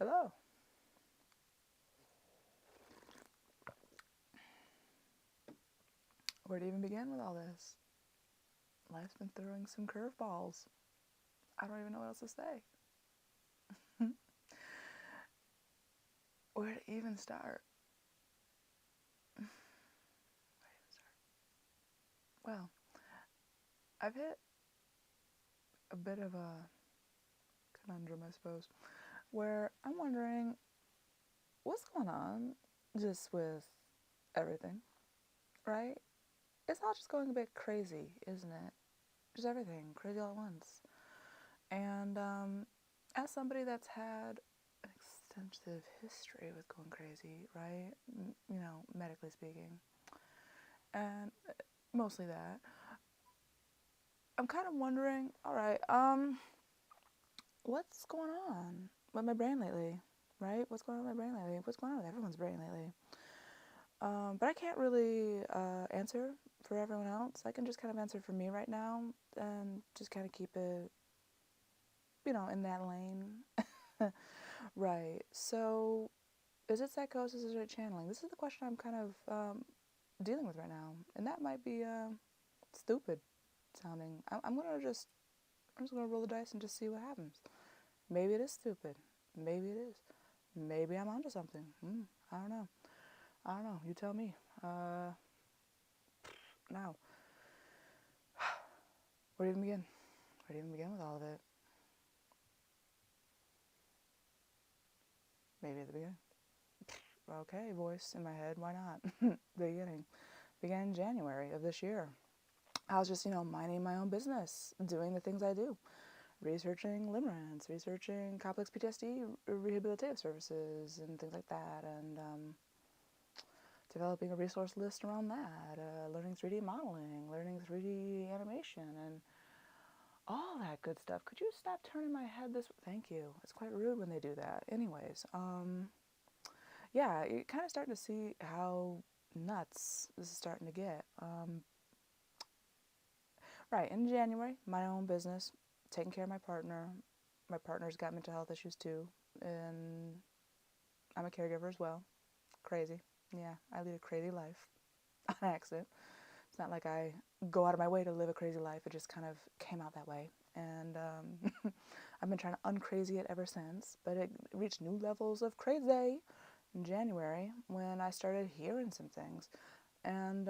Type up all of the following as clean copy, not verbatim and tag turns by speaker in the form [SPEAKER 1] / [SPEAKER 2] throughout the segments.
[SPEAKER 1] Hello. Where to even begin with all this? Life's been throwing some curveballs. I don't even know what else to say. Where to even start? Well, I've hit a bit of a conundrum, I suppose, where I'm wondering what's going on just with everything, right? It's all just going a bit crazy, isn't it? Just everything crazy all at once. And as somebody that's had an extensive history with going crazy, right? Medically speaking, and mostly that, I'm kind of wondering, all right, what's going on with my brain lately, right? What's going on with my brain lately? What's going on with everyone's brain lately? But I can't really answer for everyone else. I can just kind of answer for me right now and just kind of keep it, in that lane. Right. So, is it psychosis or is it channeling? This is the question I'm kind of dealing with right now, and that might be stupid sounding. I'm just gonna roll the dice and just see what happens. Maybe it is stupid. Maybe it is. Maybe I'm onto something. I don't know. I don't know. You tell me. Now, where do you even begin? Where do you even begin with all of it? Maybe at the beginning. Okay, voice in my head. Why not? Beginning. Began in January of this year. I was just, minding my own business, doing the things I do. Researching limerence, researching complex PTSD rehabilitative services and things like that, and developing a resource list around that, learning 3D modeling, learning 3D animation, and all that good stuff. Could you stop turning my head this way? Thank you. It's quite rude when they do that. Anyways, yeah, you're kind of starting to see how nuts this is starting to get. Right, in January, my own business, taking care of my partner. My partner's got mental health issues too, and I'm a caregiver as well. Crazy. Yeah, I lead a crazy life on accident. It's not like I go out of my way to live a crazy life. It just kind of came out that way. And I've been trying to uncrazy it ever since. But it reached new levels of crazy in January when I started hearing some things. And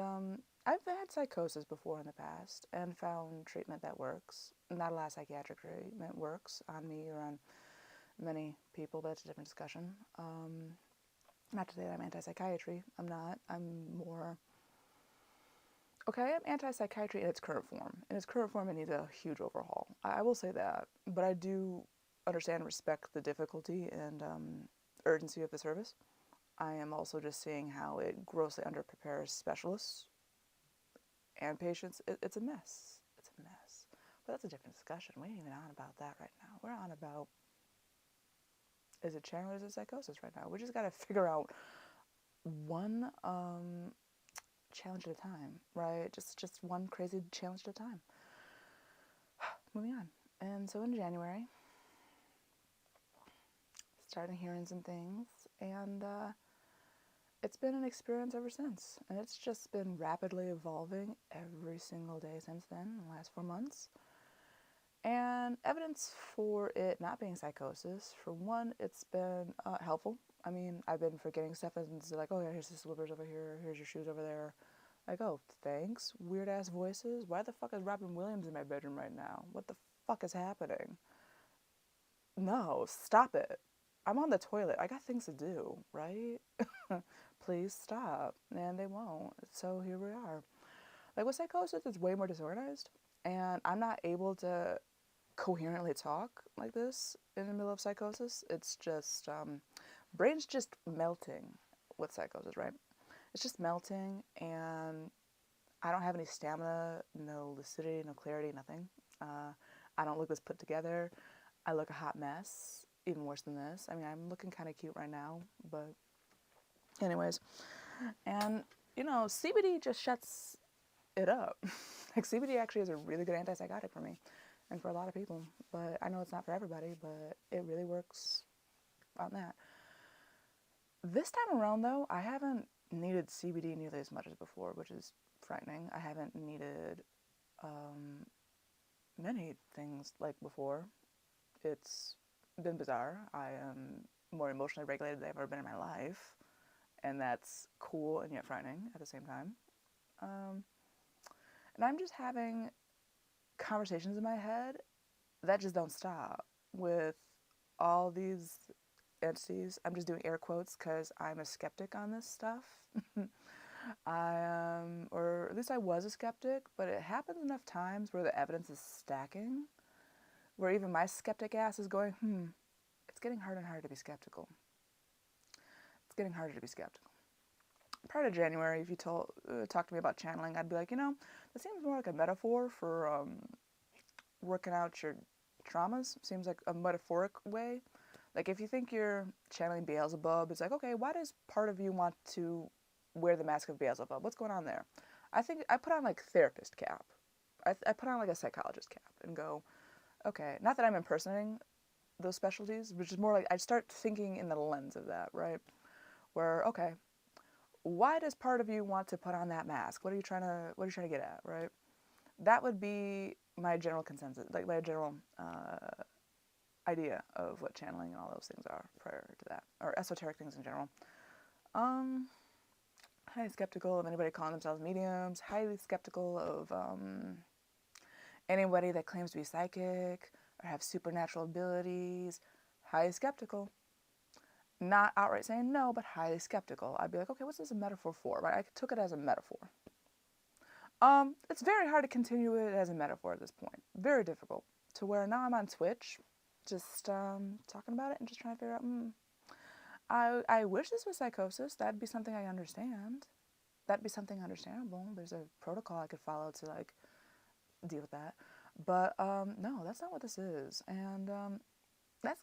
[SPEAKER 1] I've had psychosis before in the past and found treatment that works. Not a lot of psychiatric treatment works on me or on many people, but it's a different discussion. Not to say that I'm anti-psychiatry. I'm not. I'm more... Okay, I'm anti-psychiatry in its current form. In its current form, it needs a huge overhaul. I will say that. But I do understand and respect the difficulty and urgency of the service. I am also just seeing how it grossly underprepares specialists and patients. It's a mess. It's a mess. But that's a different discussion. We ain't even on about that right now. We're on about, is it channeling or is it psychosis right now? We just got to figure out one challenge at a time, right? Just one crazy challenge at a time. Moving on. And so in January, started hearing some things, and it's been an experience ever since. And it's just been rapidly evolving every single day since then, in the last 4 months. And evidence for it not being psychosis, for one, it's been helpful. I mean, I've been forgetting stuff and it's like, oh yeah, here's the slippers over here, here's your shoes over there. Like, oh, thanks, weird ass voices. Why the fuck is Robin Williams in my bedroom right now? What the fuck is happening? No, stop it. I'm on the toilet. I got things to do, right? Please stop. And they won't. So here we are. Like with psychosis, it's way more disorganized. And I'm not able to coherently talk like this in the middle of psychosis. It's just, brain's just melting with psychosis, right? It's just melting, and I don't have any stamina, no lucidity, no clarity, nothing. I don't look as put together. I look a hot mess, even worse than this. I mean, I'm looking kind of cute right now, but anyways. And, CBD just shuts it up. Like, CBD actually is a really good antipsychotic for me and for a lot of people. But I know it's not for everybody, but it really works on that. This time around, though, I haven't needed CBD nearly as much as before, which is frightening. I haven't needed many things like before. It's been bizarre. I am more emotionally regulated than I've ever been in my life, and that's cool and yet frightening at the same time. And I'm just having conversations in my head that just don't stop with all these entities. I'm just doing air quotes because I'm a skeptic on this stuff. I am, or at least I was a skeptic, but it happens enough times where the evidence is stacking, where even my skeptic ass is going, it's getting harder and harder to be skeptical. It's getting harder to be skeptical. Prior to January, if you talked to me about channeling, I'd be like, that seems more like a metaphor for working out your traumas. Seems like a metaphoric way. Like, if you think you're channeling Beelzebub, it's like, okay, why does part of you want to wear the mask of Beelzebub? What's going on there? I think I put on, like, therapist cap. I put on, like, a psychologist cap and go, okay, not that I'm impersonating those specialties, which is more like I start thinking in the lens of that, right? Where, okay, why does part of you want to put on that mask? What are you trying to get at, right? That would be my general consensus, like my general idea of what channeling and all those things are prior to that, or esoteric things in general. Highly skeptical of anybody calling themselves mediums. Highly skeptical of anybody that claims to be psychic or have supernatural abilities. Highly skeptical. Not outright saying no, but highly skeptical. I'd be like, okay, what's this a metaphor for? Right? I took it as a metaphor. It's very hard to continue it as a metaphor at this point. Very difficult. To where now I'm on Twitch, just talking about it and just trying to figure out, I wish this was psychosis. That'd be something I understand. That'd be something understandable. There's a protocol I could follow to, like, deal with that. But, no, that's not what this is. And, that's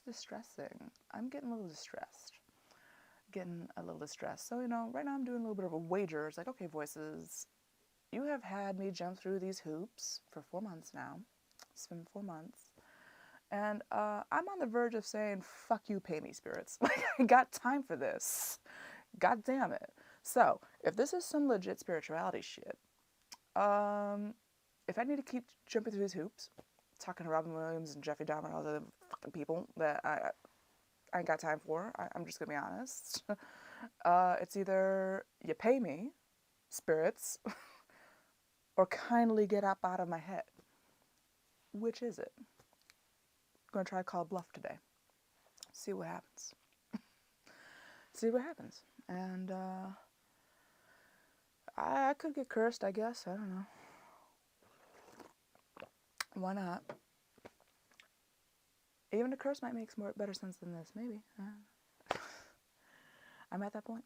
[SPEAKER 1] distressing. I'm getting a little distressed. So, right now I'm doing a little bit of a wager. It's like, okay, voices, you have had me jump through these hoops for 4 months now. It's been 4 months. And I'm on the verge of saying, fuck you, pay me, spirits. Like, I got time for this. God damn it. So, if this is some legit spirituality shit, if I need to keep jumping through these hoops, talking to Robin Williams and Jeffrey Dahmer and all the other fucking people that I ain't got time for, I'm just gonna be honest. It's either you pay me, spirits, or kindly get up out of my head. Which is it? I'm gonna try to call bluff today. See what happens. And I could get cursed, I guess. I don't know. Why not? Even a curse might make better sense than this, maybe. I'm at that point.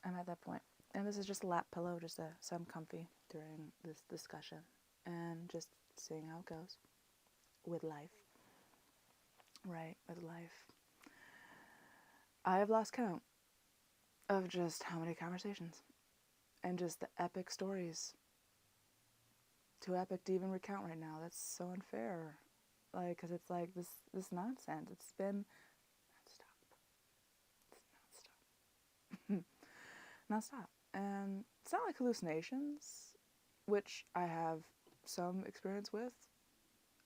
[SPEAKER 1] And this is just a lap pillow, just so I'm comfy during this discussion. And just seeing how it goes. With life. Right, with life. I have lost count of just how many conversations. And just the epic stories. Too epic to even recount right now. That's so unfair. Like, because it's like this nonsense. It's been nonstop. And it's not like hallucinations, which I have some experience with.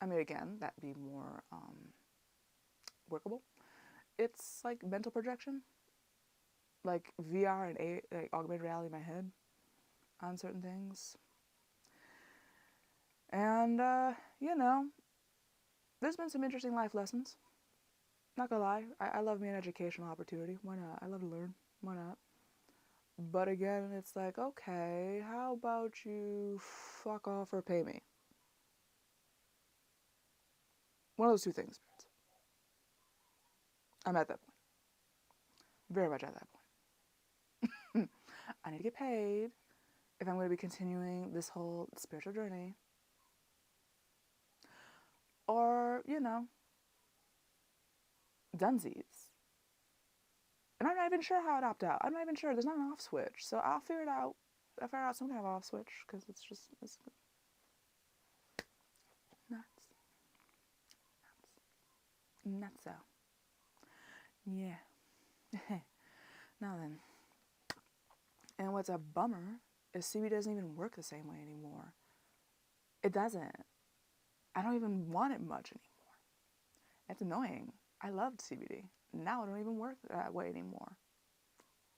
[SPEAKER 1] I mean, again, that'd be more workable. It's like mental projection, like VR and like augmented reality in my head on certain things. And there's been some interesting life lessons. Not gonna lie, I love me an educational opportunity. Why not? I love to learn. Why not? But again, it's like, okay, how about you fuck off or pay me? One of those two things. I'm at that point. Very much at that point. I need to get paid if I'm going to be continuing this whole spiritual journey. Or, dunsies. And I'm not even sure how I'd opt out. I'm not even sure. There's not an off switch. So I'll figure it out. I'll figure out some kind of off switch because it's nuts. Yeah. Now then. And what's a bummer is CBD doesn't even work the same way anymore. It doesn't. I don't even want it much anymore. It's annoying. I loved CBD. Now it don't even work that way anymore.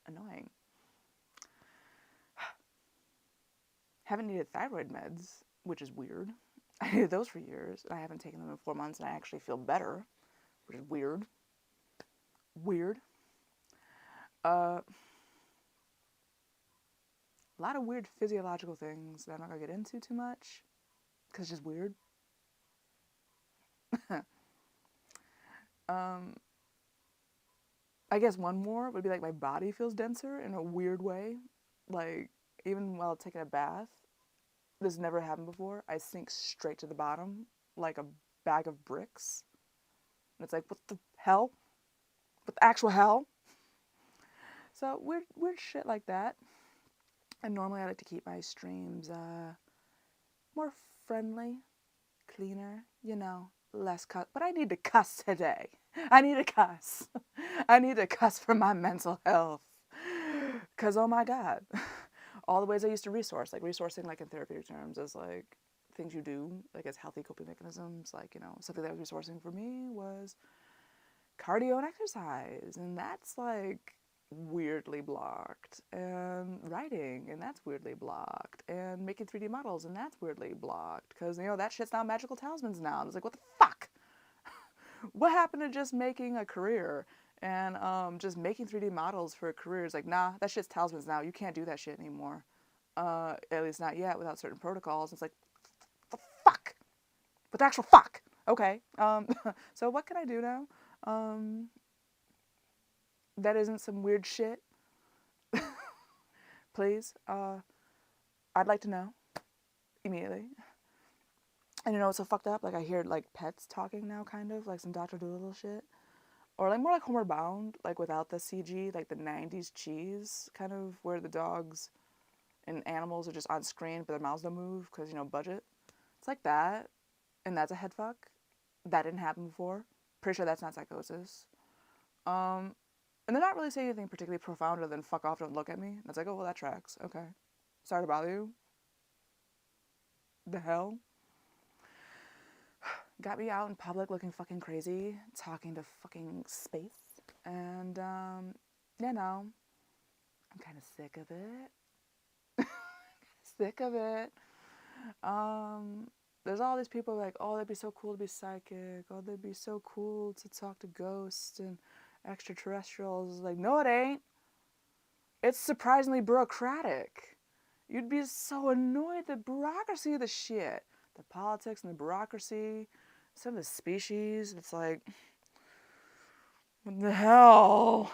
[SPEAKER 1] Annoying. Haven't needed thyroid meds, which is weird. I needed those for years, and I haven't taken them in 4 months, and I actually feel better, which is weird. Weird. A lot of weird physiological things that I'm not going to get into too much, because it's just weird. I guess one more would be like my body feels denser in a weird way. Like, even while taking a bath, this never happened before. I sink straight to the bottom like a bag of bricks. And it's like, what the hell? What the actual hell? So weird shit like that. And normally I like to keep my streams more friendly, cleaner, less cuss. But I need to cuss today. I need to cuss. I need to cuss for my mental health. Because, oh my God, all the ways I used to resource, like resourcing like in therapeutic terms as like things you do, like as healthy coping mechanisms, like, something that was resourcing for me was cardio and exercise. And that's like weirdly blocked. And writing, and that's weirdly blocked. And making 3D models, and that's weirdly blocked. Because, that shit's now magical talismans now. And it's like, what the fuck? What happened to just making a career and just making 3D models for a career? Is like, nah, that shit's talismans now. You can't do that shit anymore. At least not yet without certain protocols. It's like, the fuck? What the actual fuck? Okay. So what can I do now? That isn't some weird shit. Please. I'd like to know immediately. And it's so fucked up? Like, I hear, like, pets talking now, kind of, like some Dr. Dolittle shit. Or, like, more like Homeward Bound, like, without the CG, like the 90s cheese, kind of, where the dogs and animals are just on screen, but their mouths don't move, because, budget. It's like that, and that's a head fuck. That didn't happen before. Pretty sure that's not psychosis. And they're not really saying anything particularly profound other than fuck off, don't look at me. And it's like, oh, well, that tracks. Okay. Sorry to bother you. The hell? Got me out in public looking fucking crazy, talking to fucking space. And, I'm kind of sick of it. Sick of it. There's all these people like, oh, that'd be so cool to be psychic. Oh, that'd be so cool to talk to ghosts and extraterrestrials. Like, no, it ain't. It's surprisingly bureaucratic. You'd be so annoyed at the bureaucracy of the shit. The politics and the bureaucracy. Some of the species, it's like, what the hell?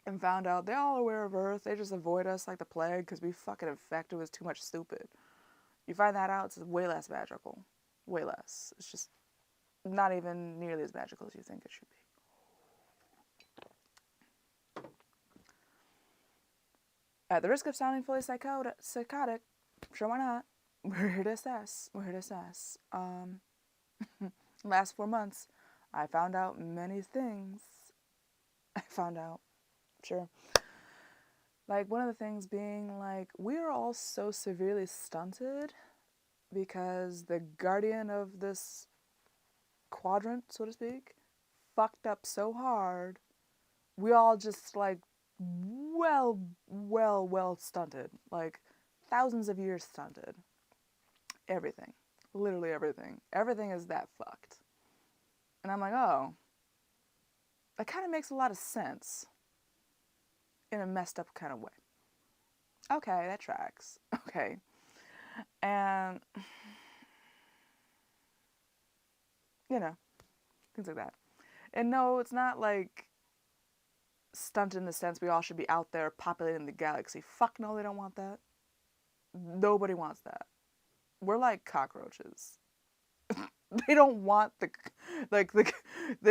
[SPEAKER 1] And found out they're all aware of Earth. They just avoid us like the plague because we fucking infected with too much stupid. You find that out, it's way less magical. Way less. It's just not even nearly as magical as you think it should be. At the risk of sounding fully psychotic, sure, why not? We're here to assess. Last 4 months, I found out many things. Sure. Like, one of the things being, like, we are all so severely stunted because the guardian of this quadrant, so to speak, fucked up so hard. We all just, like, well stunted. Like, thousands of years stunted. Everything. Literally everything. Everything is that fucked. And I'm like, oh, that kind of makes a lot of sense in a messed up kind of way. Okay, that tracks. Okay. And, things like that. And no, it's not like stunted in the sense we all should be out there populating the galaxy. Fuck no, they don't want that. Nobody wants that. We're like cockroaches. They don't want they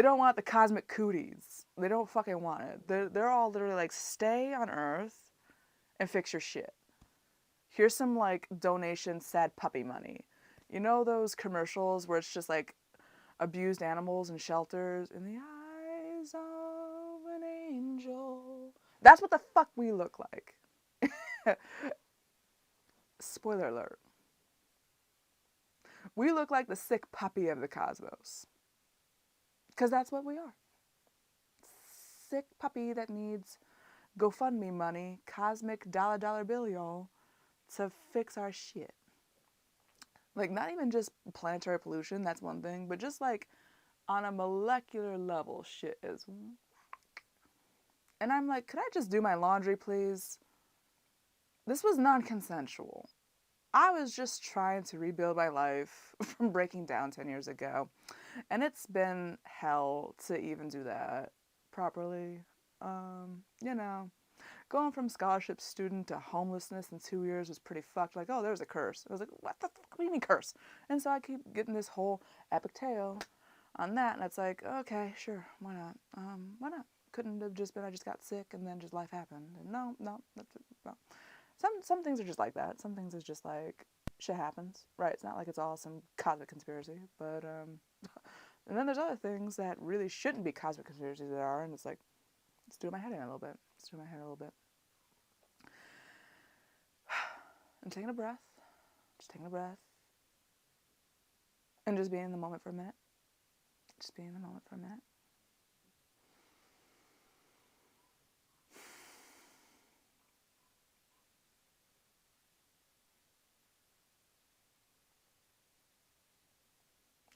[SPEAKER 1] don't want the cosmic cooties. They don't fucking want it. They're all literally like, stay on Earth and fix your shit. Here's some like donation sad puppy money. You know those commercials where it's just like abused animals in shelters in the eyes That's what the fuck we look like. Spoiler alert. We look like the sick puppy of the cosmos. Because that's what we are. Sick puppy that needs GoFundMe money, cosmic dollar bill, y'all, to fix our shit. Like, not even just planetary pollution, that's one thing, but just like on a molecular level, shit is. And I'm like, could I just do my laundry, please? This was non-consensual. I was just trying to rebuild my life from breaking down 10 years ago. And it's been hell to even do that properly. You know, going from scholarship student to homelessness in 2 years was pretty fucked. Like, oh, there's a curse. I was like, what the fuck do you mean curse? And so I keep getting this whole epic tale on that. And it's like, okay, sure, why not? Why not? Couldn't have just been I just got sick and then just life happened. And no. Some things are just like that. Some things is just like shit happens, right? It's not like it's all some cosmic conspiracy, but and then there's other things that really shouldn't be cosmic conspiracies that are, and it's like, let's do my head in a little bit. And taking a breath, and just being in the moment for a minute.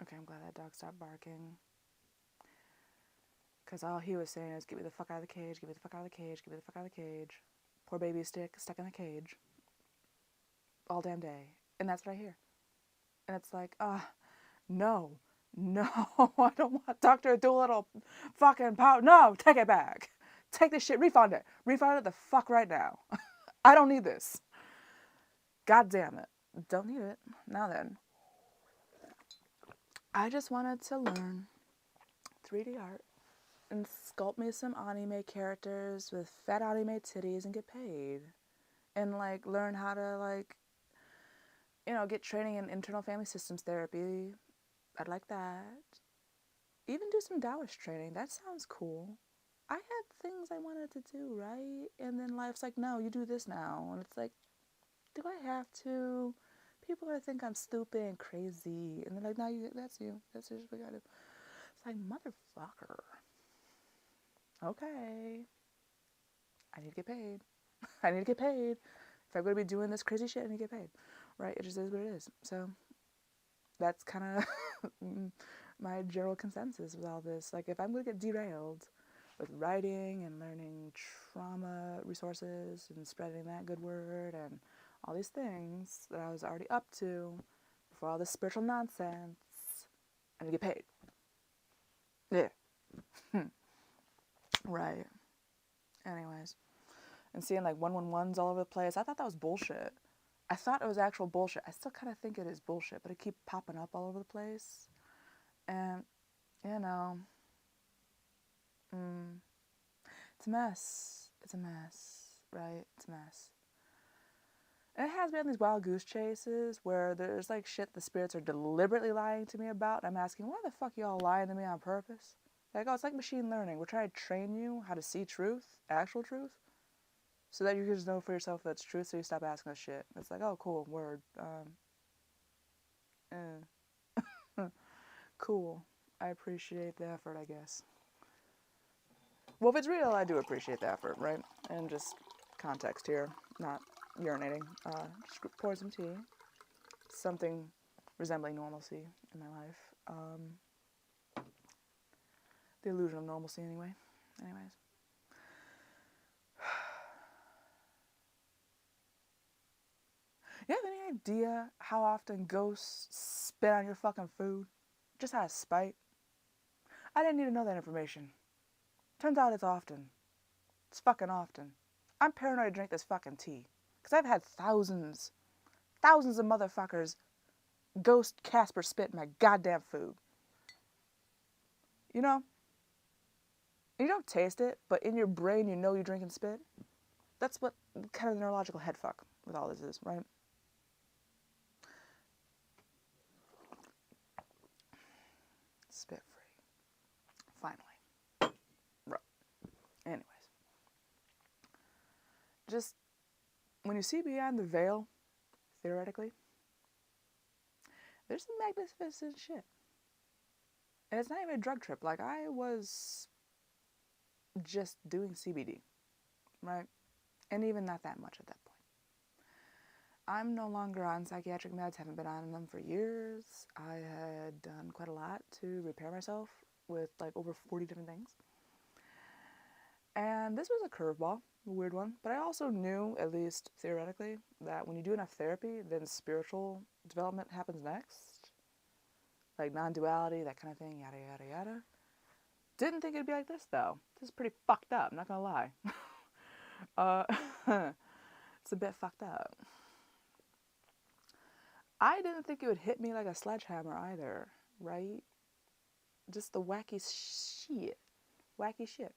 [SPEAKER 1] Okay, I'm glad that dog stopped barking. Because all he was saying is, get me the fuck out of the cage, get me the fuck out of the cage, get me the fuck out of the cage. Poor baby stuck in the cage. All damn day. And that's what I hear. And it's like, no, I don't want Dr. Doolittle fucking power. No, take it back. Take this shit, refund it the fuck right now. I don't need this. God damn it. Don't need it. Now then. I just wanted to learn 3D art and sculpt me some anime characters with fat anime titties and get paid. And like learn how to like, you know, get training in internal family systems therapy. I'd like that. Even do some Taoist training. That sounds cool. I had things I wanted to do, right? And then life's like, no, you do this now. And it's like, do I have to? People are gonna think I'm stupid and crazy. And they're like, no, that's you. That's just what we gotta do. It's like, motherfucker. Okay. I need to get paid. If I'm gonna be doing this crazy shit, I need to get paid. Right? It just is what it is. So that's kind of my general consensus with all this. Like, if I'm gonna get derailed with writing and learning trauma resources and spreading that good word and all these things that I was already up to before all this spiritual nonsense, I need to get paid. Yeah. Right. Anyways. And seeing like 111s all over the place, I thought that was bullshit. I thought it was actual bullshit. I still kind of think it is bullshit, but it keeps popping up all over the place. And, you know, it's a mess. Right? It's a mess. And it has been these wild goose chases where there's like shit the spirits are deliberately lying to me about. I'm asking, why the fuck y'all lying to me on purpose? Like, oh, it's like machine learning. We're trying to train you how to see truth, actual truth, so that you can just know for yourself that's truth, so you stop asking us shit. It's like, oh, cool, word. Cool. I appreciate the effort, I guess. Well, if it's real, I do appreciate the effort, right? And just context here, not urinating. Just pour some tea. Something resembling normalcy in my life. The illusion of normalcy, anyway. Anyways. You have any idea how often ghosts spit on your fucking food? Just out of spite? I didn't need to know that information. Turns out it's often. It's fucking often. I'm paranoid to drink this fucking tea. Because I've had thousands of motherfuckers ghost Casper spit in my goddamn food. You know? You don't taste it, but in your brain you know you're drinking spit. That's what kind of the neurological headfuck with all this is, right? Spit free. Finally. Right. Anyways. just when you see beyond the veil, theoretically, there's some magnificent shit. And it's not even a drug trip. Like, I was just doing CBD, right? And even not that much at that point. I'm no longer on psychiatric meds, haven't been on them for years. I had done quite a lot to repair myself with like over 40 different things. And this was a curveball, a weird one. But I also knew, at least theoretically, that when you do enough therapy, then spiritual development happens next. Like non-duality, that kind of thing, yada, yada, yada. Didn't think it'd be like this, though. This is pretty fucked up, not gonna lie. It's a bit fucked up. I didn't think it would hit me like a sledgehammer either, right? Just the wacky shit.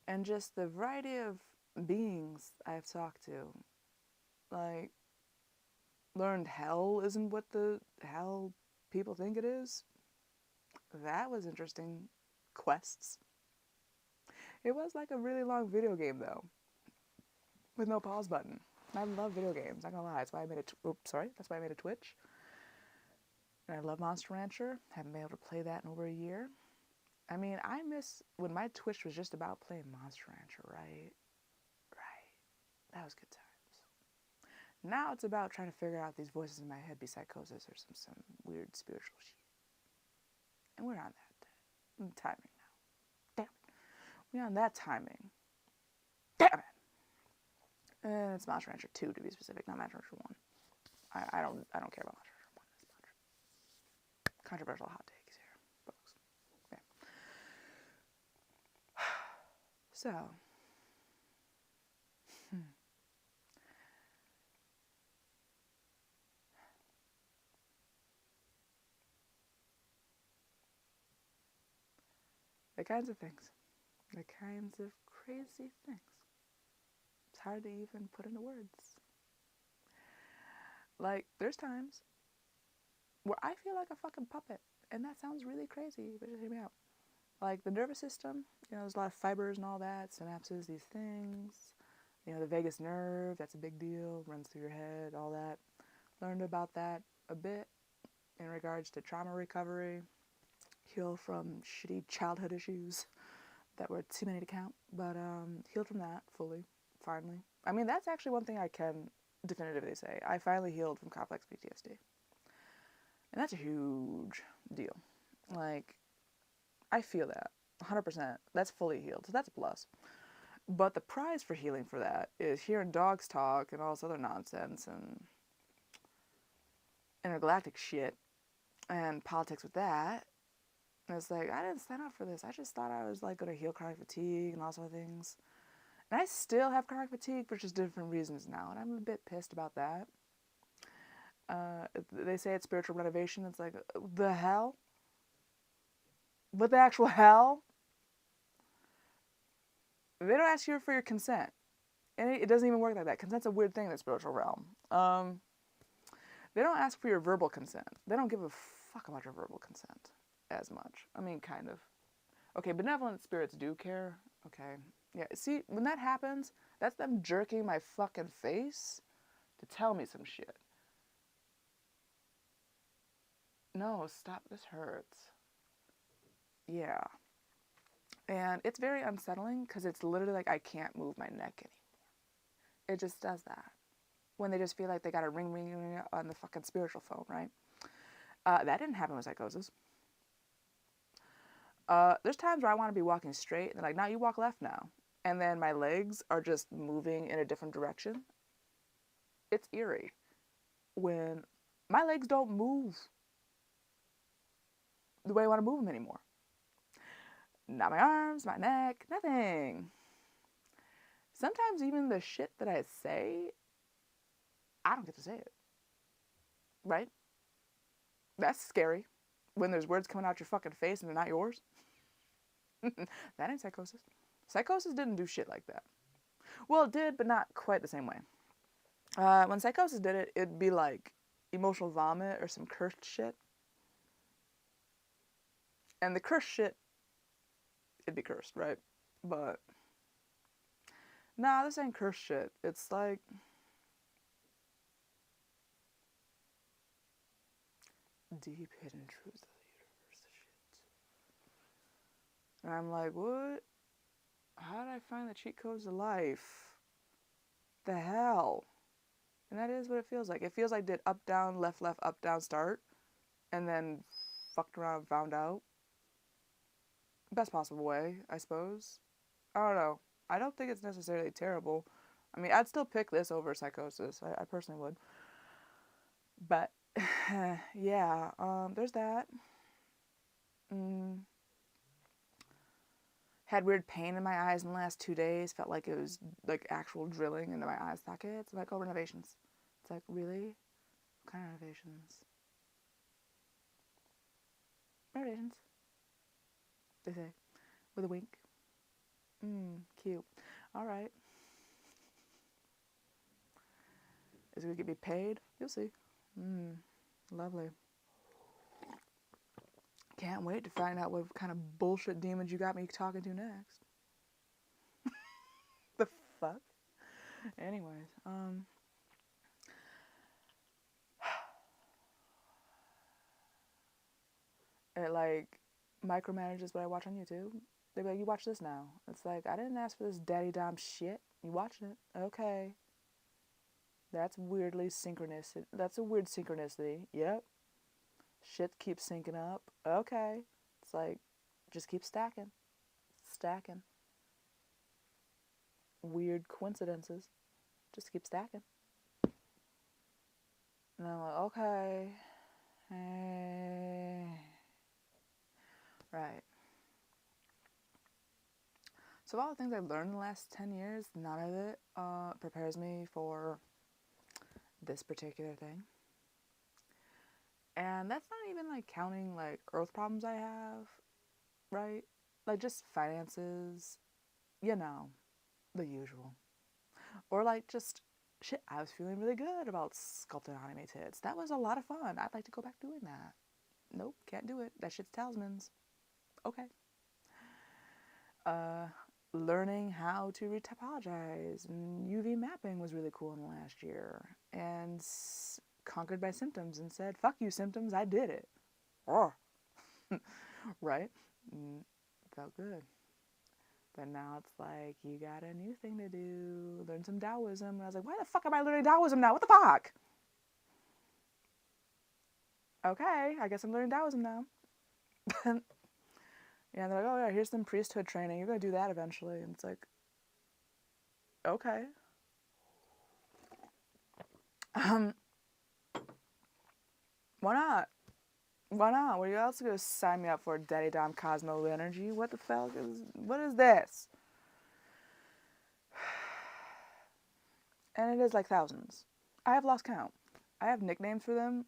[SPEAKER 1] And just the variety of beings I've talked to. Like, learned hell isn't what the hell people think it is. That was interesting. Quests. It was like a really long video game, though, with no pause button. I love video games, not gonna lie. That's why I made that's why I made a Twitch. And I love Monster Rancher. Haven't been able to play that in over a year. I mean, I miss when my Twitch was just about playing Monster Rancher, right? Right. That was good times. Now it's about trying to figure out these voices in my head be psychosis or some weird spiritual shit. And we're on that timing now. Damn it. We're on that timing. Damn it. And it's Monster Rancher 2 to be specific, not Monster Rancher 1. I don't care about Monster Rancher 1 as much. Controversial hot takes here, folks. Yeah. So, the kinds of things. The kinds of crazy things. It's hard to even put into words. Like, there's times where I feel like a fucking puppet. And that sounds really crazy, but just hear me out. Like, the nervous system, there's a lot of fibers and all that, synapses, these things. The vagus nerve, that's a big deal, runs through your head, all that. Learned about that a bit in regards to trauma recovery. Heal from shitty childhood issues that were too many to count. But healed from that fully, finally. I mean, that's actually one thing I can definitively say. I finally healed from complex PTSD. And that's a huge deal. Like, I feel that, 100%. That's fully healed, so that's a plus. But the prize for healing for that is hearing dogs talk and all this other nonsense and intergalactic shit and politics with that. And it's like, I didn't sign up for this. I just thought I was, like, going to heal chronic fatigue and all sorts of things. And I still have chronic fatigue for just different reasons now, and I'm a bit pissed about that. They say it's spiritual renovation. It's like, the hell? What the actual hell? They don't ask you for your consent. And it doesn't even work like that. Consent's a weird thing in the spiritual realm. They don't ask for your verbal consent. They don't give a fuck about your verbal consent as much. I mean, kind of. Okay, benevolent spirits do care. Okay. Yeah, see, when that happens, that's them jerking my fucking face to tell me some shit. No, stop, this hurts. Yeah. And it's very unsettling because it's literally like I can't move my neck anymore. It just does that. When they just feel like they got a ring on the fucking spiritual phone, right? That didn't happen with psychosis. There's times where I want to be walking straight and they're like, no, you walk left now. And then my legs are just moving in a different direction. It's eerie. When my legs don't move the way I want to move them anymore. Not my arms, my neck, nothing. Sometimes even the shit that I say, I don't get to say it. Right? That's scary. When there's words coming out your fucking face and they're not yours. That ain't psychosis. Psychosis didn't do shit like that. Well, it did, but not quite the same way. When psychosis did it, it'd be like emotional vomit or some cursed shit. And the cursed shit, it'd be cursed, right? But Nah, this ain't curse shit. It's like deep hidden truths of the universe shit. And I'm like, what? How did I find the cheat codes to life? The hell? And that is what it feels like. It feels like did up, down, left, up, down, start, and then fucked around and found out. Best possible way, I suppose. I don't know. I don't think it's necessarily terrible. I mean, I'd still pick this over psychosis. I personally would. But, yeah, there's that. Had weird pain in my eyes in the last 2 days. Felt like it was like actual drilling into my eye sockets. I'm like, oh, renovations. It's like, really? What kind of renovations? Renovations, they say, with a wink. Cute. All right. Is it going to get me paid? You'll see. Lovely. Can't wait to find out what kind of bullshit demons you got me talking to next. The fuck? Anyways, it like micromanages what I watch on YouTube. They're like, you watch this now. It's like, I didn't ask for this daddy dom shit. You watching it? Okay. That's weirdly synchronous. That's a weird synchronicity. Yep. Shit keeps syncing up. Okay. It's like, just keep stacking. Stacking. Weird coincidences. Just keep stacking. And I'm like, okay. Hey. Right. So all the things I've learned in the last 10 years, none of it prepares me for this particular thing. And that's not even like counting like earth problems I have, right? Like just finances, you know, the usual. Or like just shit, I was feeling really good about sculpting anime tits. That was a lot of fun. I'd like to go back doing that. Nope, can't do it. That shit's talismans. Okay. Learning how to retopologize and UV mapping was really cool in the last year. And conquered by symptoms and said, fuck you symptoms, I did it. Oh. Right? Felt good. But now it's like, you got a new thing to do. Learn some Taoism. And I was like, why the fuck am I learning Taoism now? What the fuck? Okay, I guess I'm learning Taoism now. Yeah, they're like, oh yeah, here's some priesthood training. You're going to do that eventually. And it's like, okay. Why not? Why not? What are you else going to sign me up for? Daddy Dom Cosmo Energy? What the fuck is, what is this? And it is like thousands. I have lost count. I have nicknames for them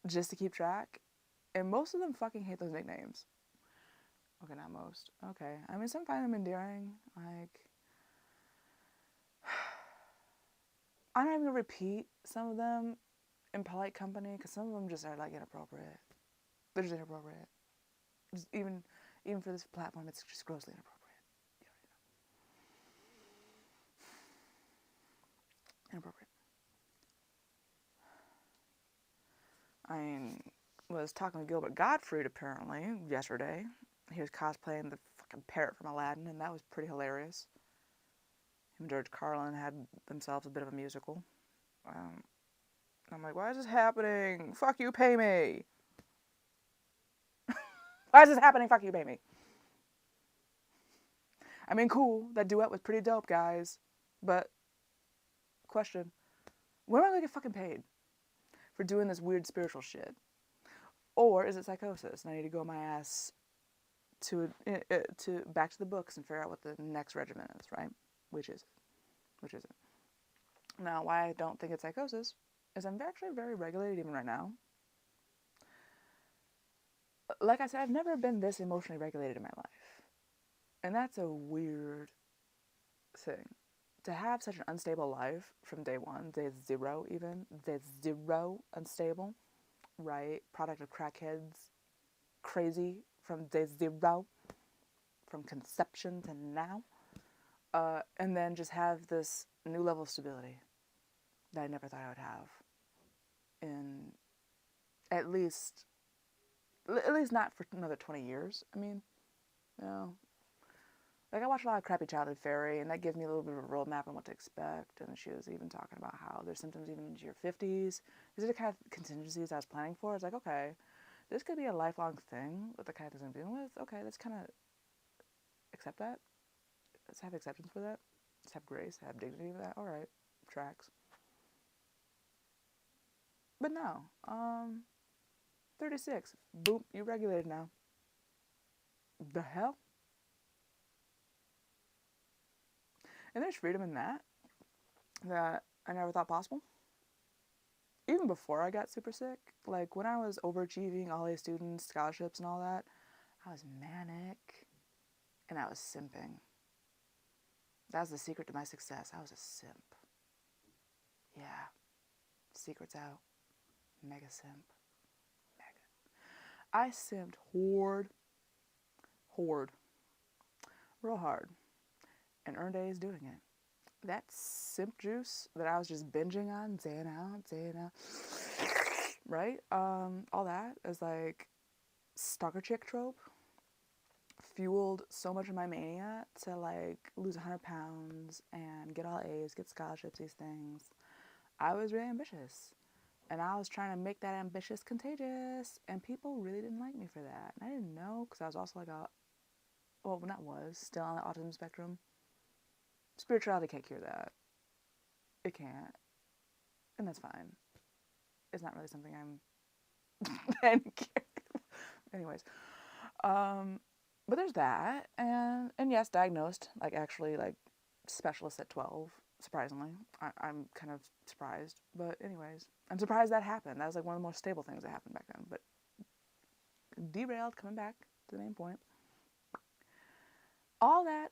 [SPEAKER 1] just to keep track. And most of them fucking hate those nicknames. Okay, not most. Okay. I mean, some find them endearing. Like, I'm not even going to repeat some of them in polite company because some of them just are like inappropriate. They're just inappropriate. Just even for this platform, it's just grossly inappropriate. Inappropriate. I was talking to Gilbert Gottfried apparently yesterday. He was cosplaying the fucking parrot from Aladdin, and that was pretty hilarious. Him and George Carlin had themselves a bit of a musical. I'm like, why is this happening? Fuck you, pay me. Why is this happening? Fuck you, pay me. I mean, cool. That duet was pretty dope, guys. But, question. When am I going to get fucking paid for doing this weird spiritual shit? Or is it psychosis and I need to go my ass to back to the books and figure out what the next regimen is, right? Which is it? Now, why I don't think it's psychosis is I'm actually very regulated even right now. Like I said, I've never been this emotionally regulated in my life. And that's a weird thing. To have such an unstable life from day one, day zero even, day zero unstable, right? Product of crackheads, crazy from day zero, from conception to now. and then just have this new level of stability that I never thought I would have in at least not for another 20 years. I mean, you know, like I watch a lot of Crappy Childhood Fairy, and that gives me a little bit of a roadmap on what to expect. And she was even talking about how there's symptoms even into your 50s. These are the kind of contingencies I was planning for. It's like, okay, this could be a lifelong thing with the kind of things I'm dealing with. Okay, let's kind of accept that. Let's have acceptance for that. Let's have grace, have dignity for that. All right, tracks. But no, 36. Boom, you regulated now. The hell? And there's freedom in that I never thought possible. Even before I got super sick, like when I was overachieving, all A students, scholarships and all that, I was manic and I was simping. That was the secret to my success. I was a simp. Yeah. Secret's out. Mega simp. Mega. I simped real hard, and earned A's doing it. That simp juice that I was just binging on, day in out, right? All that is like stalker chick trope fueled so much of my mania to like lose 100 pounds and get all A's, get scholarships, these things. I was really ambitious. And I was trying to make that ambitious contagious. And people really didn't like me for that. And I didn't know because I was also like still on the autism spectrum. Spirituality can't cure that. It can't. And that's fine. It's not really something I'm anyways. But there's that, and yes, diagnosed, like actually like specialist at 12, surprisingly. I'm kind of surprised, but anyways, I'm surprised that happened. That was like one of the most stable things that happened back then, but derailed, coming back to the main point. All that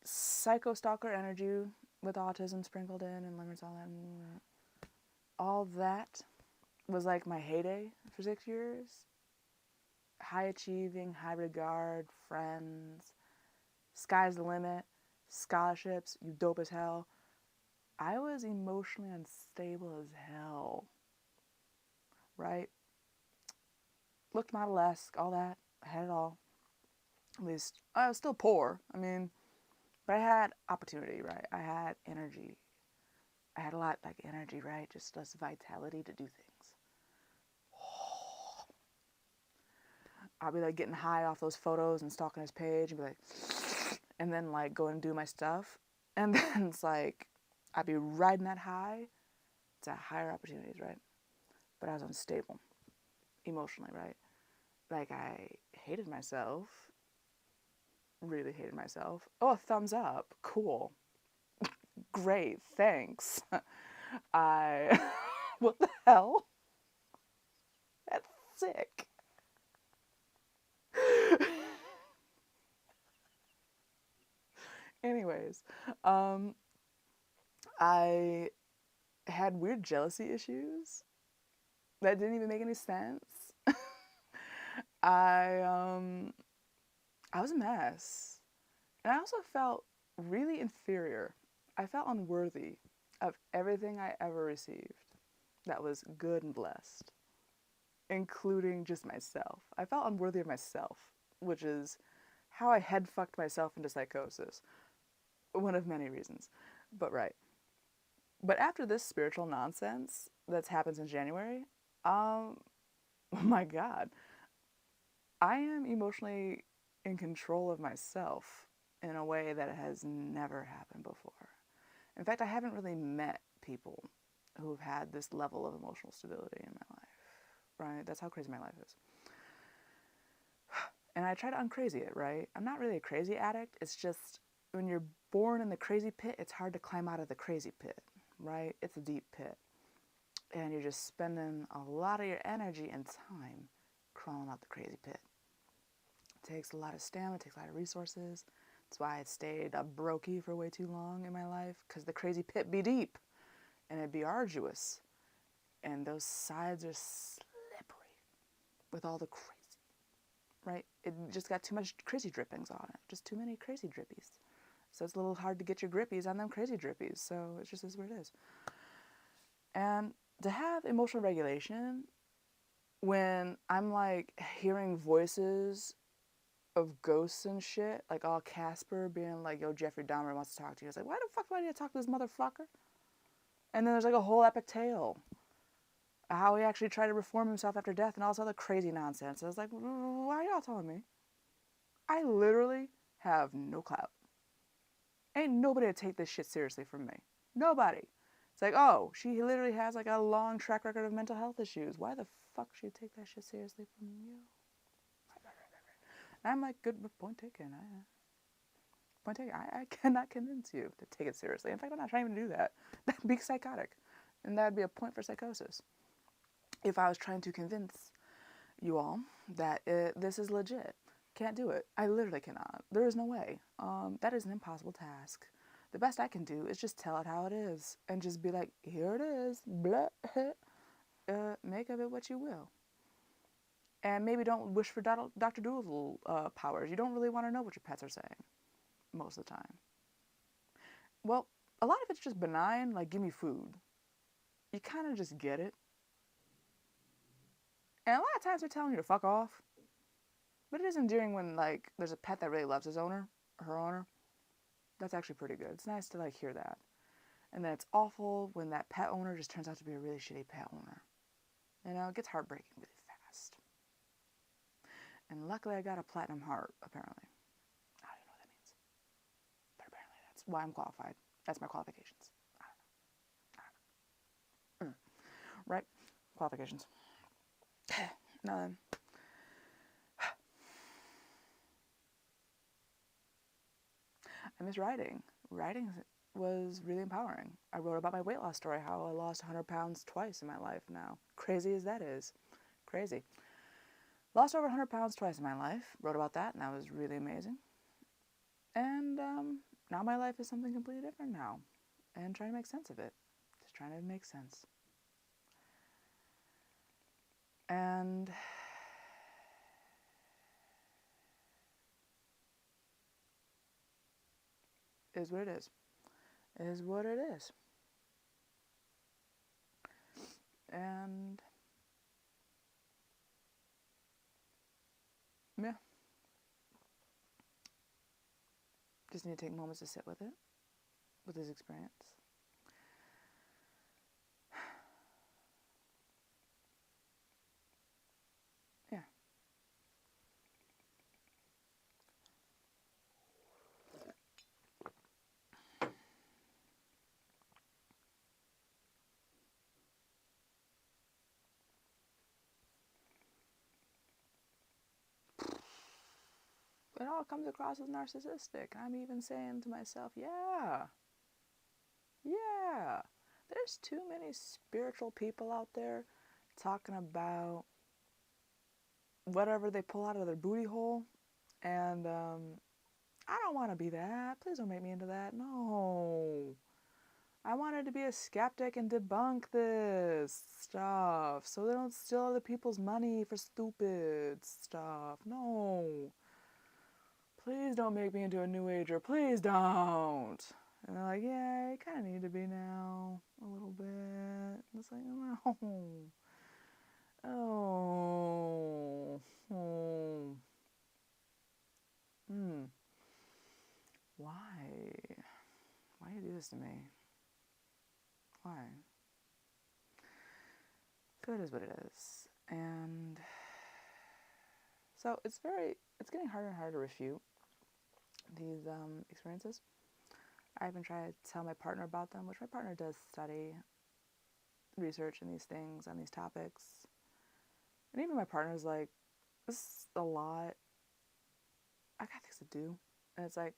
[SPEAKER 1] psycho stalker energy with autism sprinkled in and limits, all that was like my heyday for 6 years. High achieving, high regard, friends, sky's the limit, scholarships, you dope as hell. I was emotionally unstable as hell, right? Looked model-esque, all that. I had it all. At least, I was still poor, I mean, but I had opportunity, right? I had energy. I had a lot, like, energy, right? Just less vitality to do things. I'll be like getting high off those photos and stalking his page and be like, and then like go and do my stuff. And then it's like, I'd be riding that high to higher opportunities, right? But I was unstable emotionally, right? Like I hated myself, really hated myself. Oh, thumbs up, cool. Great, thanks. What the hell? That's sick. Anyways, I had weird jealousy issues that didn't even make any sense. I was a mess. And I also felt really inferior. I felt unworthy of everything I ever received that was good and blessed, including just myself. I felt unworthy of myself, which is how I head fucked myself into psychosis. One of many reasons. But right. But after this spiritual nonsense that happens in January, oh my God, I am emotionally in control of myself in a way that has never happened before. In fact, I haven't really met people who've had this level of emotional stability in my life, right? That's how crazy my life is. And I try to uncrazy it, right? I'm not really a crazy addict. It's just when you're born in the crazy pit, it's hard to climb out of the crazy pit, right? It's a deep pit. And you're just spending a lot of your energy and time crawling out the crazy pit. It takes a lot of stamina, it takes a lot of resources. That's why I stayed a brokey for way too long in my life, because the crazy pit be deep and it'd be arduous. And those sides are slippery with all the crazy, right? It just got too much crazy drippings on it. Just too many crazy drippies. So it's a little hard to get your grippies on them crazy drippies. So it just is what it is. And to have emotional regulation when I'm like hearing voices of ghosts and shit, like all Casper being like, yo, Jeffrey Dahmer wants to talk to you. It's like, why the fuck do I need to talk to this motherfucker? And then there's like a whole epic tale. How he actually tried to reform himself after death and all this other crazy nonsense. I was like, why are y'all telling me? I literally have no clout. Ain't nobody to take this shit seriously from me. Nobody. It's like, oh, she literally has like a long track record of mental health issues. Why the fuck should you take that shit seriously from you? And I'm like, good point taken. Point taken. I cannot convince you to take it seriously. In fact, I'm not trying to do that. That'd be psychotic. And that'd be a point for psychosis. If I was trying to convince you all that this is legit. Can't do it. I literally cannot. There is no way. That is an impossible task. The best I can do is just tell it how it is. And just be like, here it is. Blah. Make of it what you will. And maybe don't wish for Dr. Doolittle powers. You don't really want to know what your pets are saying. Most of the time. Well, a lot of it's just benign, like give me food. You kind of just get it. And a lot of times they're telling you to fuck off. But it is endearing when, like, there's a pet that really loves his owner, or her owner. That's actually pretty good. It's nice to, like, hear that. And then it's awful when that pet owner just turns out to be a really shitty pet owner. You know, it gets heartbreaking really fast. And luckily I got a platinum heart, apparently. I don't know what that means. But apparently that's why I'm qualified. That's my qualifications. I don't know. Right? Qualifications. Now then. I miss writing. Writing was really empowering. I wrote about my weight loss story, how I lost 100 pounds twice in my life now. Crazy as that is. Crazy. Lost over 100 pounds twice in my life. Wrote about that, and that was really amazing. And now my life is something completely different now. And trying to make sense of it. Just trying to make sense. And is what it is. Is what it is. And yeah. Just need to take moments to sit with it, with this experience. Yeah. It all comes across as narcissistic. I'm even saying to myself, yeah. There's too many spiritual people out there talking about whatever they pull out of their booty hole. And I don't want to be that. Please don't make me into that. No. I wanted to be a skeptic and debunk this stuff so they don't steal other people's money for stupid stuff. No. Please don't make me into a new ager. Please don't. And they're like, yeah, you kind of need to be now. A little bit. And it's like, no. Oh. Why? Why do you do this to me? Why? So it is what it is. And so it's getting harder and harder to refute these experiences. I've been trying to tell my partner about them, which my partner does study, research in these things, on these topics. And even my partner's like, this is a lot. I got things to do. And it's like,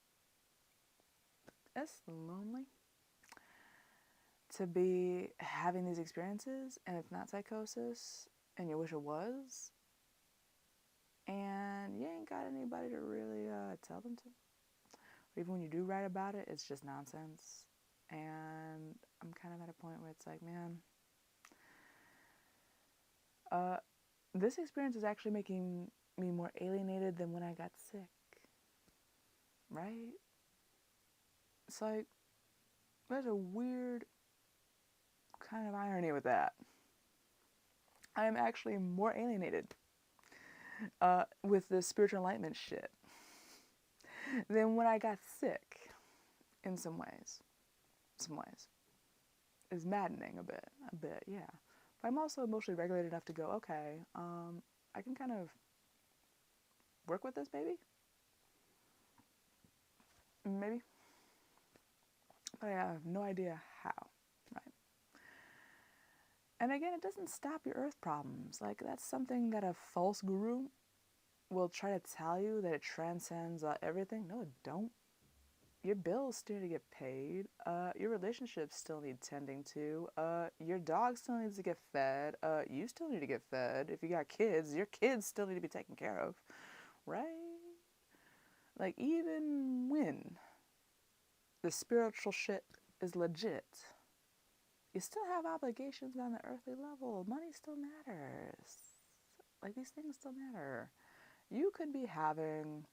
[SPEAKER 1] it's lonely to be having these experiences and it's not psychosis and you wish it was. And you ain't got anybody to really tell them to. Even when you do write about it, it's just nonsense. And I'm kind of at a point where it's like, man, this experience is actually making me more alienated than when I got sick. Right? It's like, there's a weird kind of irony with that. I am actually more alienated with this spiritual enlightenment shit than when I got sick in some ways. Some ways. It's maddening a bit, yeah. But I'm also emotionally regulated enough to go, okay, I can kind of work with this, maybe, but I have no idea how, right? And again, it doesn't stop your earth problems. Like, that's something that a false guru will try to tell you, that it transcends everything. No, it don't. Your bills still need to get paid. Your relationships still need tending to. Your dog still needs to get fed. You still need to get fed. If you got kids, your kids still need to be taken care of, right? Like, even when the spiritual shit is legit, you still have obligations on the earthly level. Money still matters. Like, these things still matter. You could be having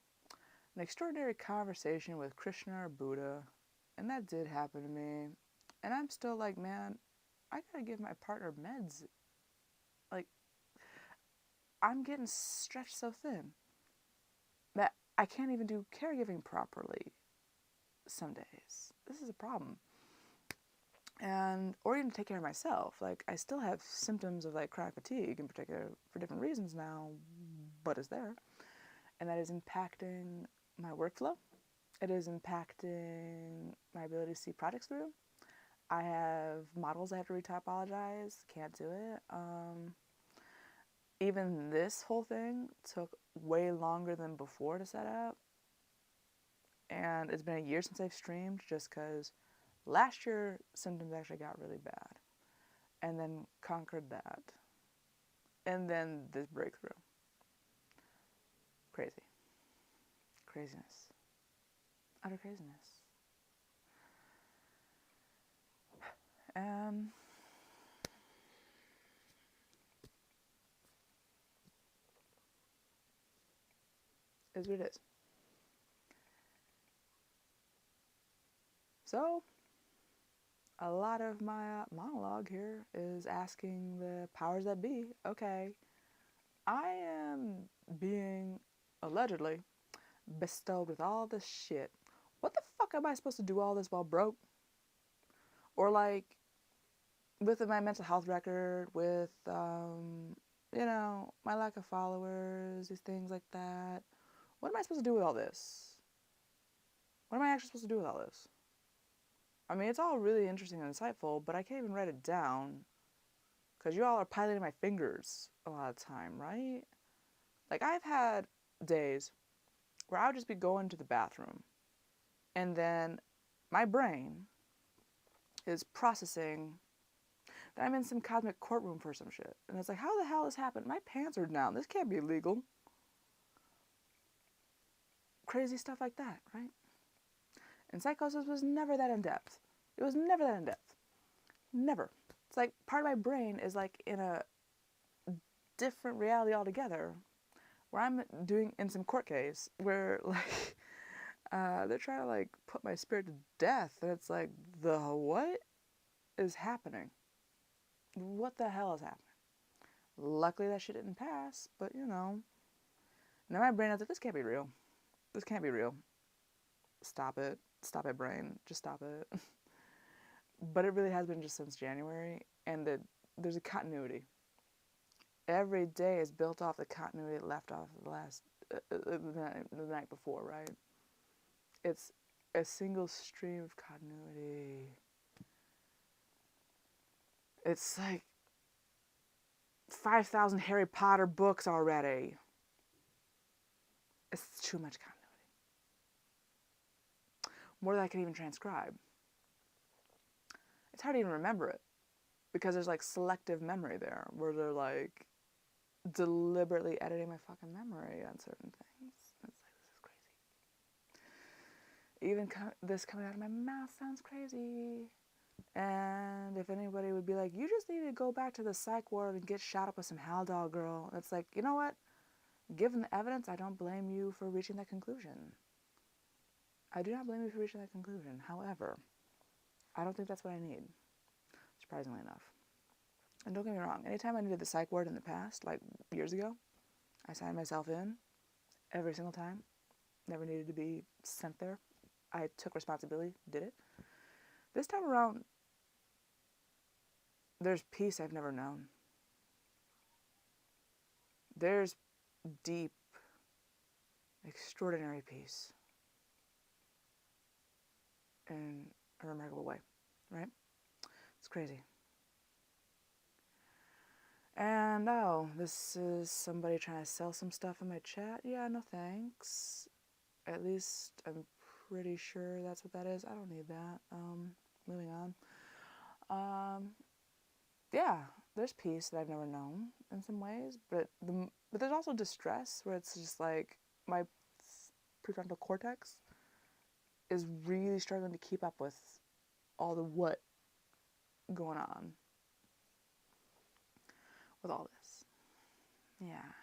[SPEAKER 1] an extraordinary conversation with Krishna or Buddha, and that did happen to me, and I'm still like, man, I gotta give my partner meds. Like, I'm getting stretched so thin that I can't even do caregiving properly some days. This is a problem. And, or even take care of myself. Like, I still have symptoms of, like, chronic fatigue in particular for different reasons now, but it's there. And that is impacting my workflow. It is impacting my ability to see projects through. I have models I have to retopologize. Can't do it. Even this whole thing took way longer than before to set up. And it's been a year since I've streamed, just because last year symptoms actually got really bad. And then conquered that. And then this breakthrough. Crazy. Craziness. Utter craziness. Is what it is. So, a lot of my monologue here is asking the powers that be, okay, I am being allegedly bestowed with all this shit. What the fuck am I supposed to do all this while broke? Or, like, with my mental health record, with, my lack of followers, these things like that. What am I supposed to do with all this? What am I actually supposed to do with all this? I mean, it's all really interesting and insightful, but I can't even write it down because you all are piloting my fingers a lot of the time, right? Like, I've had days where I would just be going to the bathroom and then my brain is processing that I'm in some cosmic courtroom for some shit. And it's like, how the hell this happened? My pants are down. This can't be legal. Crazy stuff like that, right? And psychosis was never that in depth. It was never that in depth. Never. It's like part of my brain is like in a different reality altogether, where I'm doing in some court case where like they're trying to like put my spirit to death, and it's like, the what is happening? What the hell is happening? Luckily that shit didn't pass, but now my brain is like, this can't be real. This can't be real. Stop it. Stop it, brain. Just stop it. But it really has been just since January, and there's a continuity. Every day is built off the continuity it left off the last the night before, right? It's a single stream of continuity. It's like 5,000 Harry Potter books already. It's too much continuity. More than I can even transcribe. It's hard to even remember it, because there's like selective memory there, where they're like deliberately editing my fucking memory on certain things. It's like, this is crazy. Even this coming out of my mouth sounds crazy. And if anybody would be like, you just need to go back to the psych ward and get shot up with some Haldol, girl. It's like, you know what? Given the evidence, I don't blame you for reaching that conclusion. I do not blame you for reaching that conclusion. However, I don't think that's what I need, surprisingly enough. And don't get me wrong, anytime I needed the psych ward in the past, like years ago, I signed myself in every single time. Never needed to be sent there. I took responsibility, did it. This time around, there's peace I've never known. There's deep, extraordinary peace in a remarkable way, right? It's crazy. And oh, this is somebody trying to sell some stuff in my chat. Yeah, no thanks. At least I'm pretty sure that's what that is. I don't need that. Moving on. Yeah, there's peace that I've never known in some ways, but there's also distress where it's just like my prefrontal cortex is really struggling to keep up with all the what going on with all this. Yeah.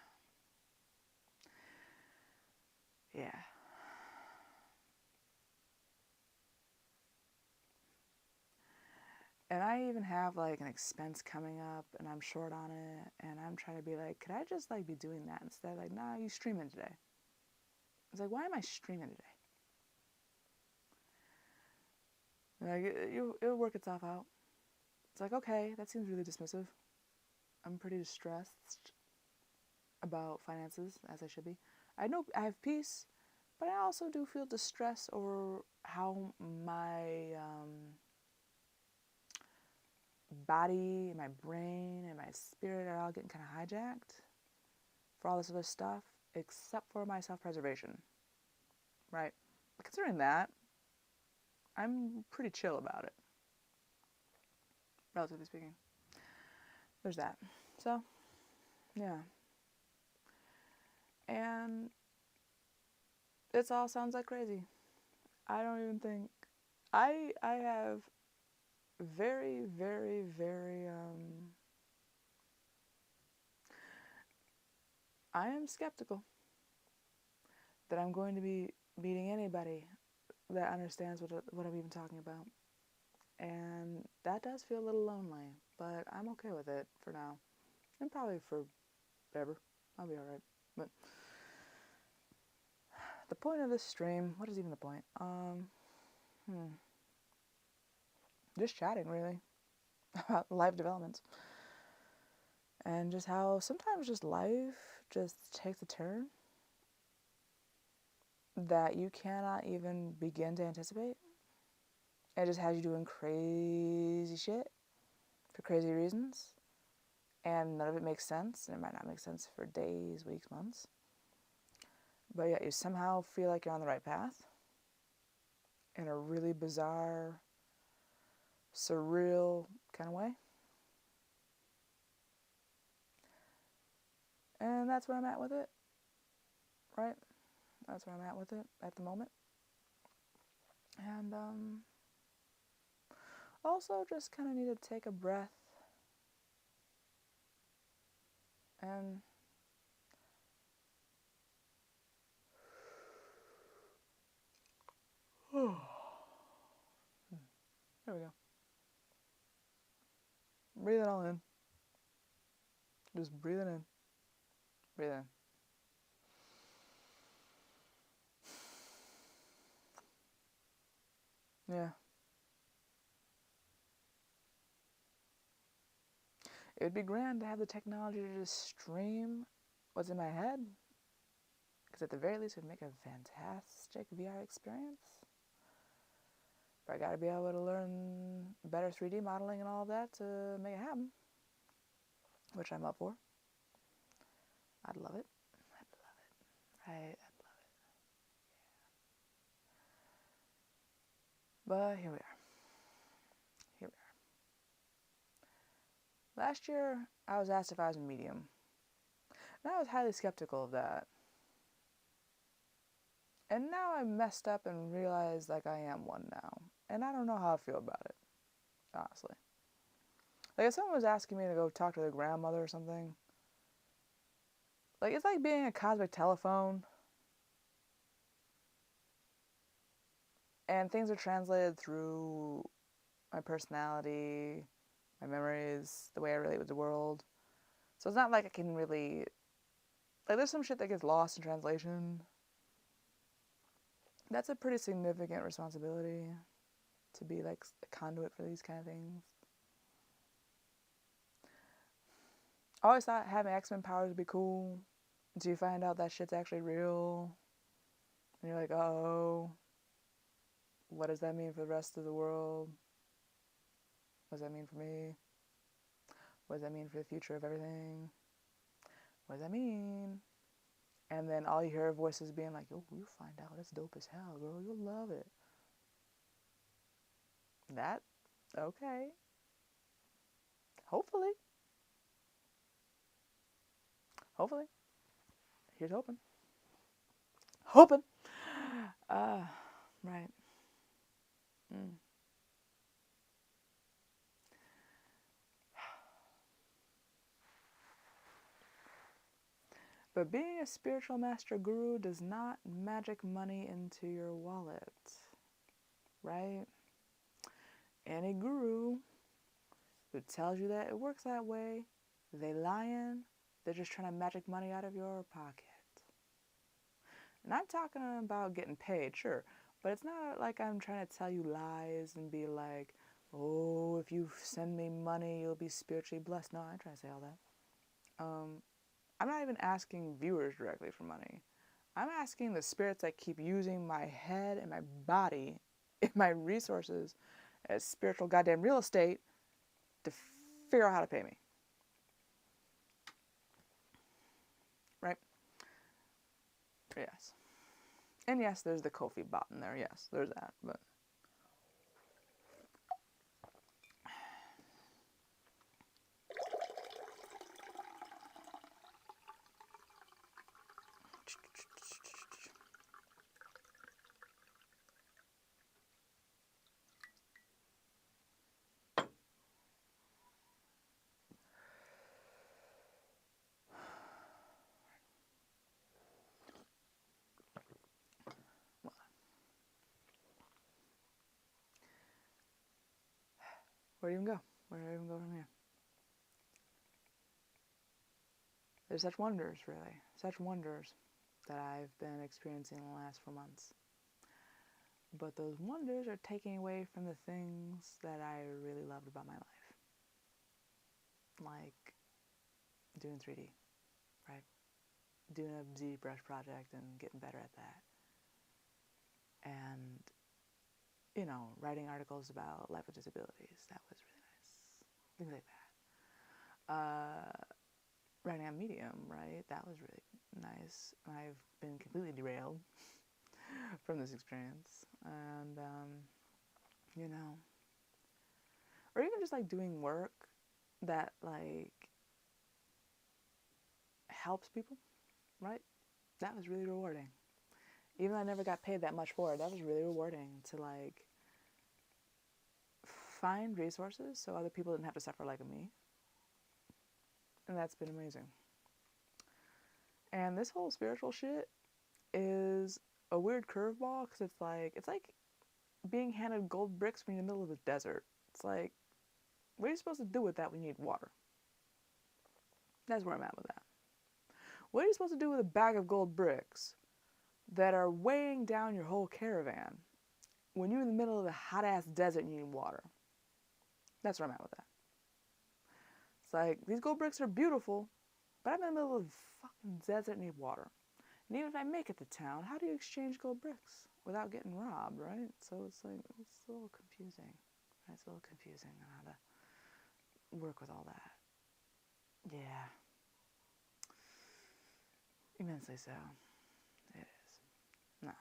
[SPEAKER 1] And I even have like an expense coming up and I'm short on it and I'm trying to be like, could I just like be doing that instead? Like, nah, you streaming today. It's like, why am I streaming today? Like, it'll work itself out. It's like, okay, that seems really dismissive. I'm pretty distressed about finances, as I should be. I know I have peace, but I also do feel distress over how my body and my brain and my spirit are all getting kind of hijacked for all this other stuff, except for my self-preservation, right? Considering that, I'm pretty chill about it, relatively speaking. There's that. So, yeah. And it all sounds like crazy. I don't even think... I have very, very, very... I am skeptical that I'm going to be meeting anybody that understands what I'm even talking about. And that does feel a little lonely, but I'm okay with it for now. And probably forever. I'll be alright. But the point of this stream, what is even the point? Just chatting, really, about life developments. And just how sometimes just life just takes a turn that you cannot even begin to anticipate. It just has you doing crazy shit for crazy reasons. And none of it makes sense. And it might not make sense for days, weeks, months. But yet you somehow feel like you're on the right path in a really bizarre, surreal kind of way. And that's where I'm at with it. Right? That's where I'm at with it at the moment. And also just kind of need to take a breath and there we go. Breathe it all in. Just breathe it in. Breathe in. Yeah. It would be grand to have the technology to just stream what's in my head. Because at the very least, it would make a fantastic VR experience. But I gotta be able to learn better 3D modeling and all of that to make it happen. Which I'm up for. I'd love it. I'd love it. I'd love it. Yeah. But here we are. Last year, I was asked if I was a medium. And I was highly skeptical of that. And now I'm messed up and realize like I am one now. And I don't know how I feel about it, honestly. Like if someone was asking me to go talk to their grandmother or something, like it's like being a cosmic telephone. And things are translated through my personality, my memories, the way I relate with the world. So it's not like I can really, like, there's some shit that gets lost in translation. That's a pretty significant responsibility, to be like a conduit for these kind of things. I always thought having X-Men powers would be cool until you find out that shit's actually real. And you're like, oh, what does that mean for the rest of the world? What does that mean for me? What does that mean for the future of everything? What does that mean? And then all you hear are voices being like, oh, you'll find out. That's dope as hell, girl. You'll love it. That, okay. Hopefully. Hopefully. Here's hoping. Hoping. Right. But being a spiritual master guru does not magic money into your wallet. Right? Any guru who tells you that it works that way, they lying. They're just trying to magic money out of your pocket. And I'm talking about getting paid, sure. But it's not like I'm trying to tell you lies and be like, oh, if you send me money, you'll be spiritually blessed. No, I ain't trying to say all that. I'm not even asking viewers directly for money. I'm asking the spirits that keep using my head and my body and my resources as spiritual goddamn real estate to figure out how to pay me. Right? Yes. And yes, there's the Ko-fi bot in there. Yes, there's that. But where do you even go? Where do I even go from here? There's such wonders, really. Such wonders that I've been experiencing in the last 4 months. But those wonders are taking away from the things that I really loved about my life. Like doing 3D, right? Doing a ZBrush project and getting better at that. And, you know, writing articles about life with disabilities. That was really nice. Things like that. Writing on Medium, right? That was really nice. I've been completely derailed from this experience. And, you know, or even just like doing work that like helps people, right? That was really rewarding. Even though I never got paid that much for it, that was really rewarding to like find resources so other people didn't have to suffer like me. And that's been amazing. And this whole spiritual shit is a weird curveball because it's like being handed gold bricks when you're in the middle of a desert. It's like, what are you supposed to do with that when you need water? That's where I'm at with that. What are you supposed to do with a bag of gold bricks that are weighing down your whole caravan when you're in the middle of the hot-ass desert and you need water? That's where I'm at with that. It's like, these gold bricks are beautiful, but I'm in the middle of the fucking desert and need water. And even if I make it to town, how do you exchange gold bricks without getting robbed, right? So it's like, it's a little confusing. Right? It's a little confusing on how to work with all that. Yeah. Immensely so. It is. No.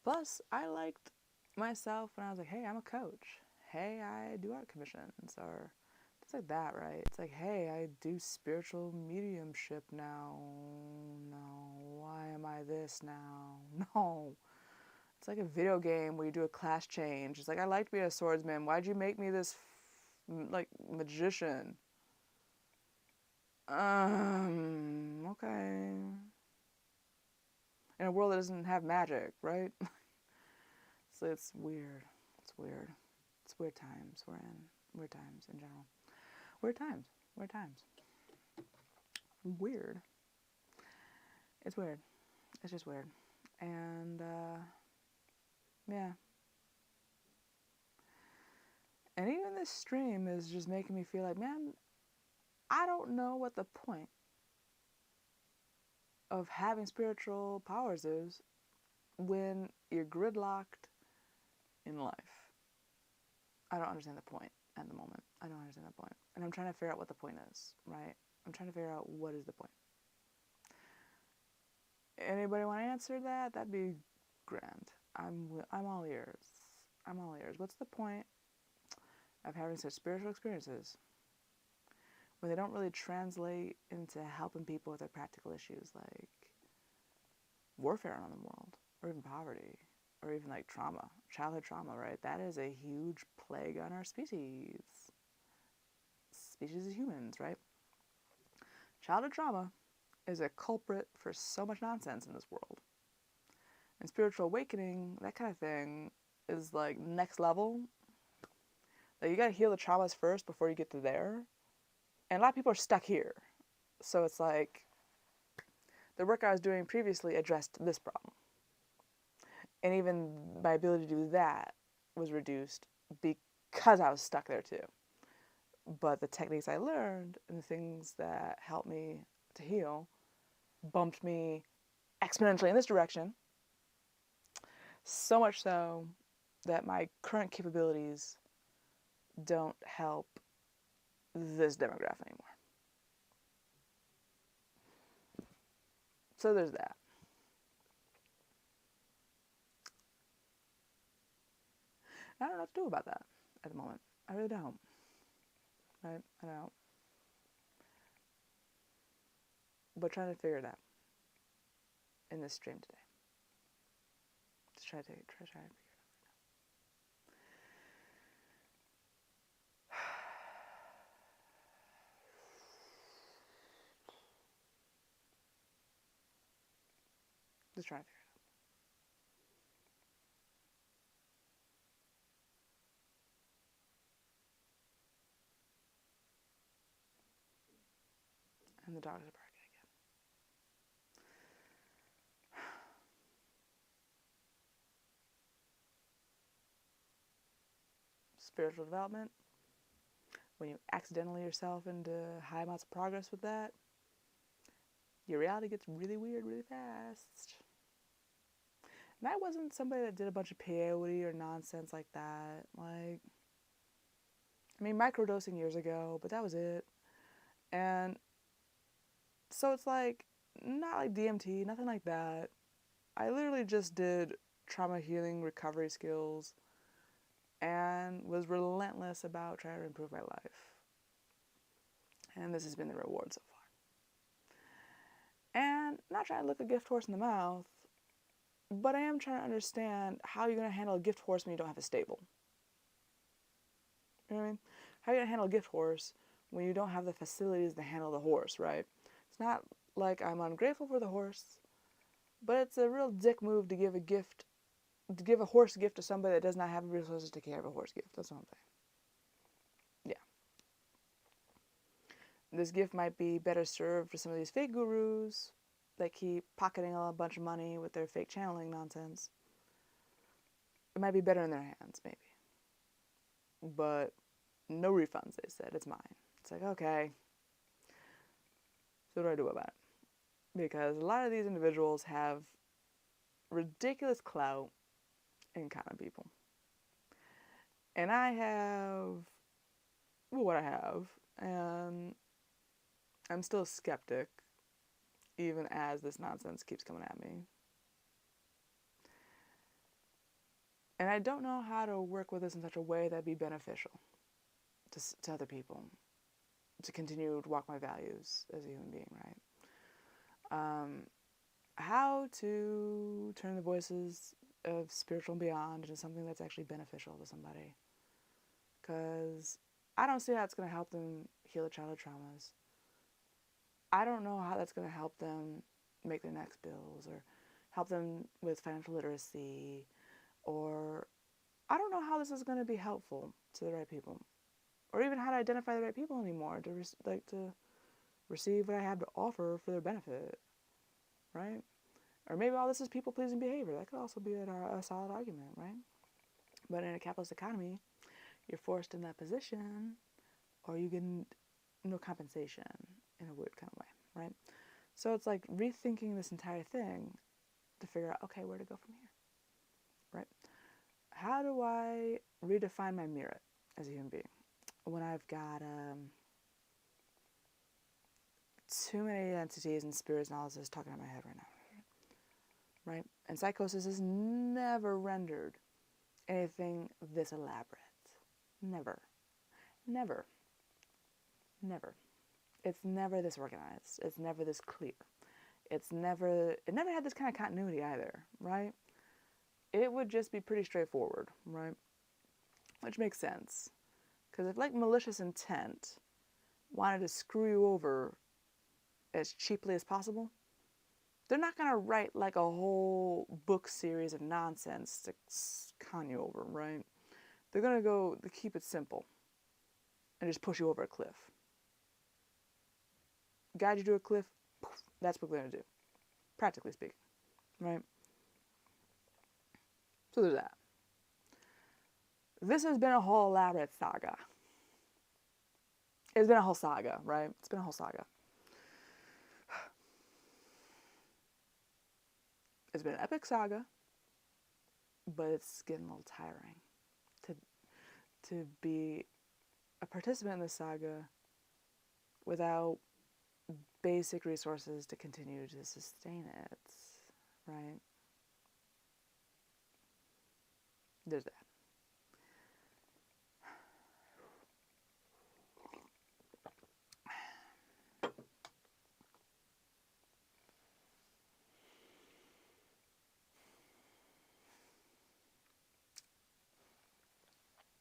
[SPEAKER 1] Plus, I liked myself when I was like, hey, I'm a coach. Hey, I do art commissions or things like that, right? It's like, hey, I do spiritual mediumship now. No, why am I this now? No. It's like a video game where you do a class change. It's like, I liked being a swordsman. Why'd you make me this, like, magician? Okay. a world that doesn't have magic, right? So it's weird. It's weird. It's weird times we're in. Weird times in general. Weird times. Weird times. Weird. It's weird. It's just weird. And, yeah. And even this stream is just making me feel like, man, I don't know what the point of having spiritual powers is when you're gridlocked in life. I don't understand the point at the moment. I don't understand the point. And I'm trying to figure out what the point is, right? I'm trying to figure out what is the point. Anybody want to answer that? That'd be grand. I'm all ears. I'm all ears. What's the point of having such spiritual experiences when they don't really translate into helping people with their practical issues like warfare around the world, or even poverty, or even like trauma, childhood trauma, right? That is a huge plague on our species of humans, right? Childhood trauma is a culprit for so much nonsense in this world. And spiritual awakening, that kind of thing, is like next level. Like, you gotta heal the traumas first before you get to there. And a lot of people are stuck here. So it's like, the work I was doing previously addressed this problem. And even my ability to do that was reduced because I was stuck there too. But the techniques I learned and the things that helped me to heal bumped me exponentially in this direction. So much so that my current capabilities don't help this demographic anymore. So there's that. I don't know what to do about that at the moment. I really don't. Right? I don't. But trying to figure it out in this stream today. Just try to figure it out right now. Just trying to figure it out. And the dogs are barking again. Spiritual development. When you accidentally yourself into high amounts of progress with that, your reality gets really weird really fast. And I wasn't somebody that did a bunch of peyote or nonsense like that. Like, I mean, microdosing years ago, but that was it. And so it's like, not like DMT, nothing like that. I literally just did trauma healing recovery skills and was relentless about trying to improve my life. And this has been the reward so far. And not trying to look a gift horse in the mouth, but I am trying to understand how you're going to handle a gift horse when you don't have a stable. You know what I mean? How are you going to handle a gift horse when you don't have the facilities to handle the horse, right? It's not like I'm ungrateful for the horse, but it's a real dick move to give a horse gift to somebody that does not have the resources to take care of a horse gift. That's what I'm saying. Yeah. This gift might be better served for some of these fake gurus that keep pocketing a bunch of money with their fake channeling nonsense. It might be better in their hands, maybe. But no refunds, they said. It's mine. It's like, okay. So what do I do about it? Because a lot of these individuals have ridiculous clout in common people. And I have what I have, and I'm still a skeptic, even as this nonsense keeps coming at me. And I don't know how to work with this in such a way that'd be beneficial to other people, to continue to walk my values as a human being, right? How to turn the voices of spiritual and beyond into something that's actually beneficial to somebody. Because I don't see how it's going to help them heal their childhood traumas. I don't know how that's going to help them make their next bills or help them with financial literacy, or I don't know how this is going to be helpful to the right people, or even how to identify the right people anymore to to receive what I have to offer for their benefit, right? Or maybe all this is people-pleasing behavior. That could also be a solid argument, right? But in a capitalist economy, you're forced in that position, or you get no compensation in a weird kind of way, right? So it's like rethinking this entire thing to figure out, okay, where to go from here, right? How do I redefine my merit as a human being when I've got too many entities and spirits and all this talking in my head right now, right? And psychosis has never rendered anything this elaborate. Never. Never. Never. It's never this organized. It's never this clear. It never had this kind of continuity either, right? It would just be pretty straightforward, right? Which makes sense. Because if like malicious intent wanted to screw you over as cheaply as possible, they're not going to write like a whole book series of nonsense to con you over, right? They're going to keep it simple and just push you over a cliff. Guide you to a cliff, poof, that's what they're going to do, practically speaking, right? So there's that. This has been a whole elaborate saga. It's been a whole saga, right? It's been a whole saga. It's been an epic saga, but it's getting a little tiring to be a participant in this saga without basic resources to continue to sustain it, right? There's that.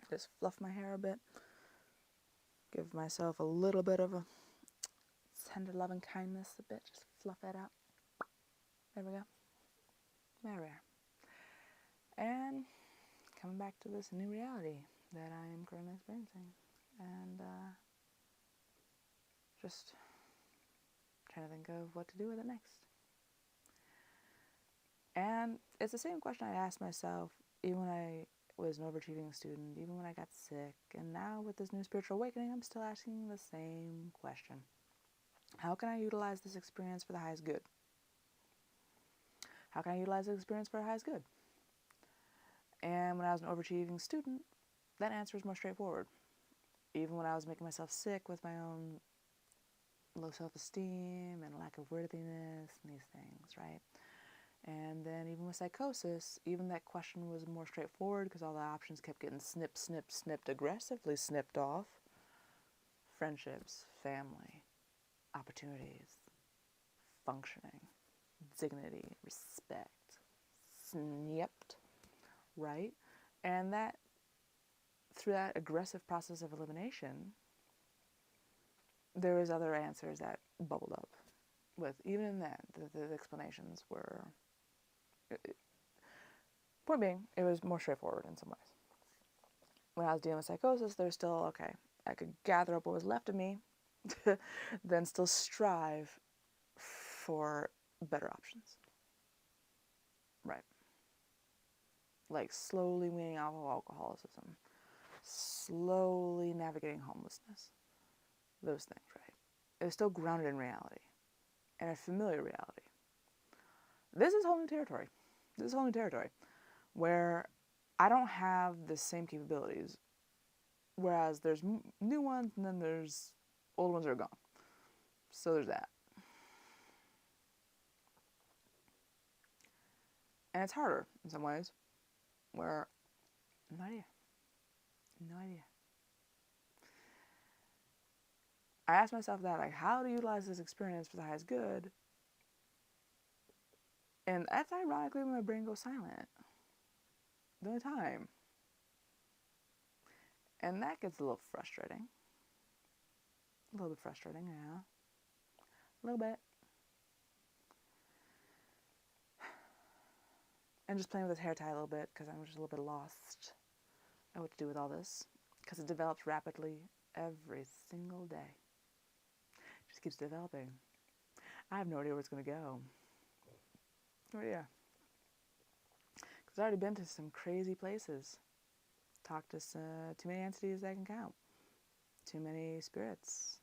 [SPEAKER 1] Just fluff my hair a bit. Give myself a little bit of a tender loving kindness a bit. Just fluff it out. There we go. There we are. And coming back to this new reality that I am currently experiencing. And just trying to think of what to do with it next. And it's the same question I asked myself even when I was an overachieving student, even when I got sick, and now with this new spiritual awakening, I'm still asking the same question. How can I utilize this experience for the highest good? How can I utilize this experience for the highest good? And when I was an overachieving student, that answer is more straightforward. Even when I was making myself sick with my own low self-esteem and lack of worthiness and these things, right? And then even with psychosis, even that question was more straightforward because all the options kept getting snipped, aggressively snipped off. Friendships, family, opportunities, functioning, dignity, respect, snipped, right? And that, through that aggressive process of elimination, there was other answers that bubbled up with. Even in that, the explanations were... Point being, it was more straightforward in some ways. When I was dealing with psychosis, there was still, okay, I could gather up what was left of me, then still strive for better options. Right. Like slowly weaning out of alcoholism, slowly navigating homelessness. Those things, right? It was still grounded in reality, and a familiar reality. This is whole new territory. This is whole new territory where I don't have the same capabilities, whereas there's new ones and then there's old ones that are gone. So there's that. And it's harder in some ways where no idea. I asked myself that, like, how to utilize this experience for the highest good. And that's ironically when my brain goes silent. The only time. And that gets a little frustrating. A little bit frustrating, yeah. A little bit. and just playing with his hair tie a little bit because I'm just a little bit lost at what to do with all this, because it develops rapidly every single day. It just keeps developing. I have no idea where it's going to go. No idea. Because I've already been to some crazy places. Talked to too many entities that I can count. Too many spirits.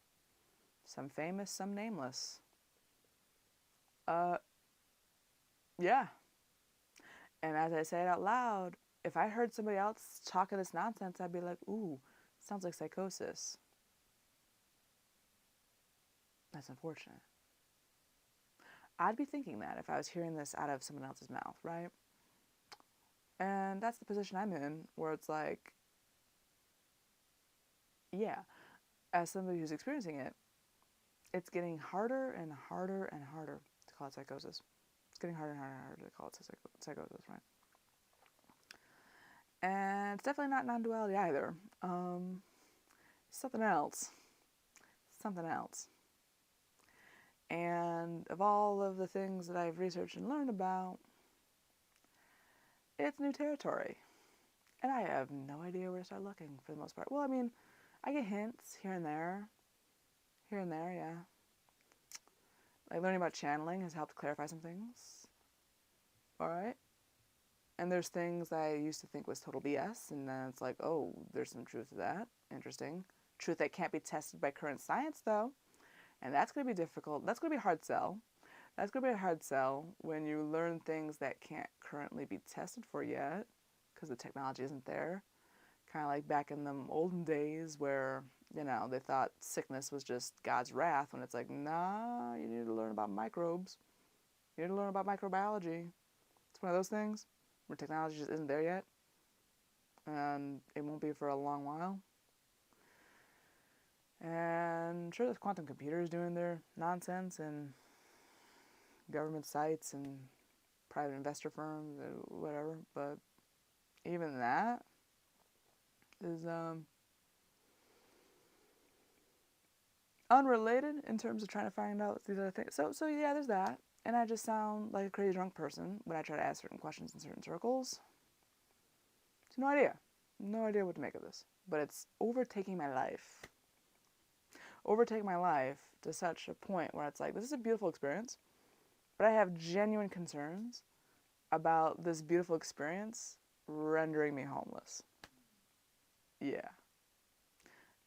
[SPEAKER 1] Some famous, some nameless. Yeah. And as I say it out loud, if I heard somebody else talking this nonsense, I'd be like, ooh, sounds like psychosis. That's unfortunate. I'd be thinking that if I was hearing this out of someone else's mouth, right? And that's the position I'm in, where it's like, yeah, as somebody who's experiencing it, it's getting harder and harder and harder to call it psychosis. It's getting harder and harder and harder to call it psychosis, right? And it's definitely not non-duality either. Something else. Something else. And of all of the things that I've researched and learned about, it's new territory. And I have no idea where to start looking for the most part. Well, I mean, I get hints here and there. Here and there, yeah. Like learning about channeling has helped clarify some things. Alright? And there's things I used to think was total BS, and then it's like, oh, there's some truth to that. Interesting. Truth that can't be tested by current science, though. And that's going to be difficult. That's going to be a hard sell. That's going to be a hard sell when you learn things that can't currently be tested for yet, because the technology isn't there. Kind of like back in the olden days where, they thought sickness was just God's wrath, when it's like, nah, you need to learn about microbes. You need to learn about microbiology. It's one of those things where technology just isn't there yet, and it won't be for a long while. And sure, there's quantum computers doing their nonsense, and government sites and private investor firms and whatever, but even that is unrelated in terms of trying to find out these other things. So yeah, there's that. And I just sound like a crazy drunk person when I try to ask certain questions in certain circles. So no idea. No idea what to make of this. But it's overtaking my life. Overtaking my life to such a point where it's like, this is a beautiful experience, but I have genuine concerns about this beautiful experience rendering me homeless. Yeah.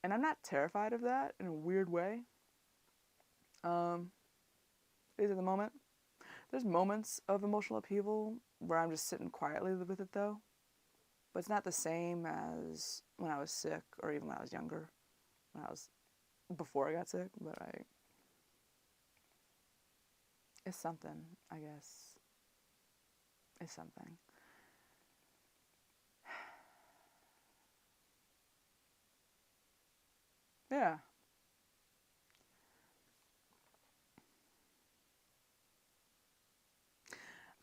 [SPEAKER 1] And I'm not terrified of that in a weird way. Is at the moment. There's moments of emotional upheaval where I'm just sitting quietly with it, though. But it's not the same as when I was sick, or even when I was younger. Before I got sick, but it's something, I guess. It's something. Yeah.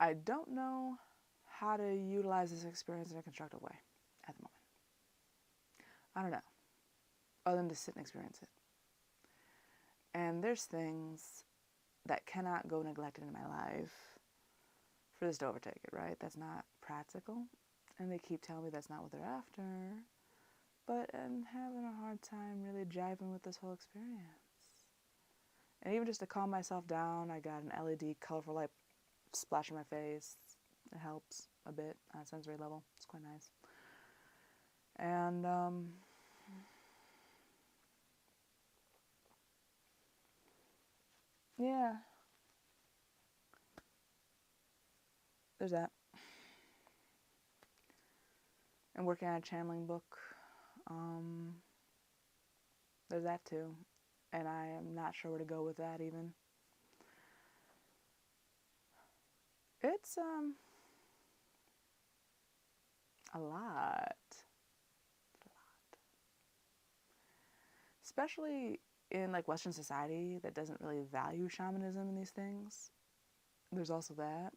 [SPEAKER 1] I don't know how to utilize this experience in a constructive way at the moment. I don't know. Other than to sit and experience it. And there's things that cannot go neglected in my life for this to overtake it, right? That's not practical. And they keep telling me that's not what they're after. But I'm having a hard time really jiving with this whole experience. And even just to calm myself down, I got an LED colorful light splash in my face. It helps a bit on a sensory level. It's quite nice. And yeah, there's that. And working on a channeling book. There's that too. And I am not sure where to go with that even. It's a lot. Especially in like Western society that doesn't really value shamanism and these things. There's also that.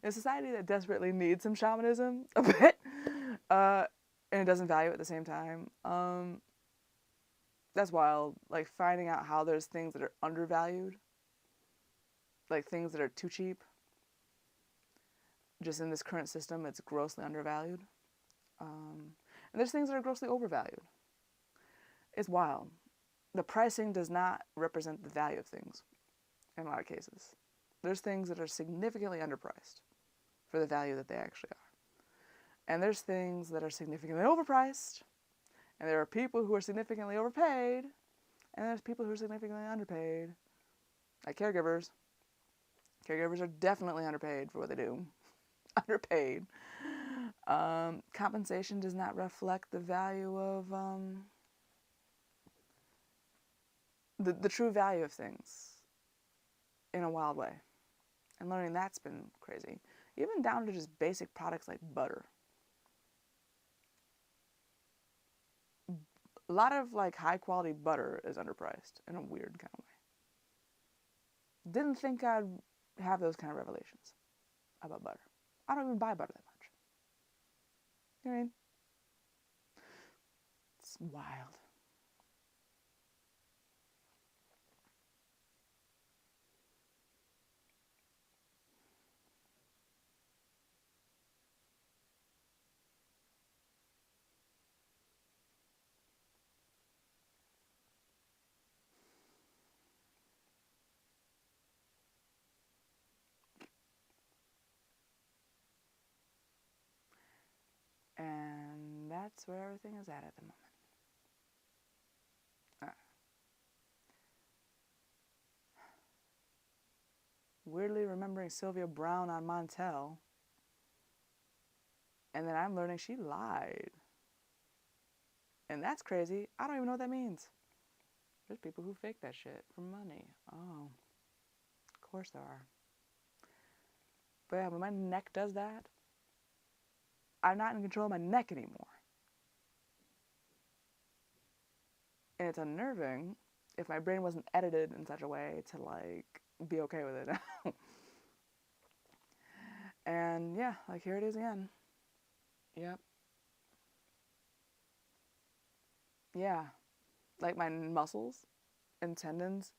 [SPEAKER 1] In a society that desperately needs some shamanism a bit, and it doesn't value it at the same time. That's wild. Like finding out how there's things that are undervalued, like things that are too cheap. just in this current system, it's grossly undervalued. And there's things that are grossly overvalued. It's wild. The pricing does not represent the value of things in a lot of cases. There's things that are significantly underpriced for the value that they actually are. And there's things that are significantly overpriced, and there are people who are significantly overpaid, and there's people who are significantly underpaid. Like caregivers. Caregivers are definitely underpaid for what they do. Underpaid. Compensation does not reflect the value of the true value of things in a wild way. And learning that's been crazy. Even down to just basic products like butter. A lot of like high quality butter is underpriced in a weird kind of way. Didn't think I'd have those kind of revelations about butter. I don't even buy butter that much. You know what I mean? It's wild. And that's where everything is at the moment. Weirdly remembering Sylvia Browne on Montel. And then I'm learning she lied. And that's crazy. I don't even know what that means. There's people who fake that shit for money. Oh. Of course there are. But yeah, when my neck does that, I'm not in control of my neck anymore. And it's unnerving if my brain wasn't edited in such a way to like be okay with it. And yeah, like here it is again. Yep. Yeah. Like my muscles and tendons,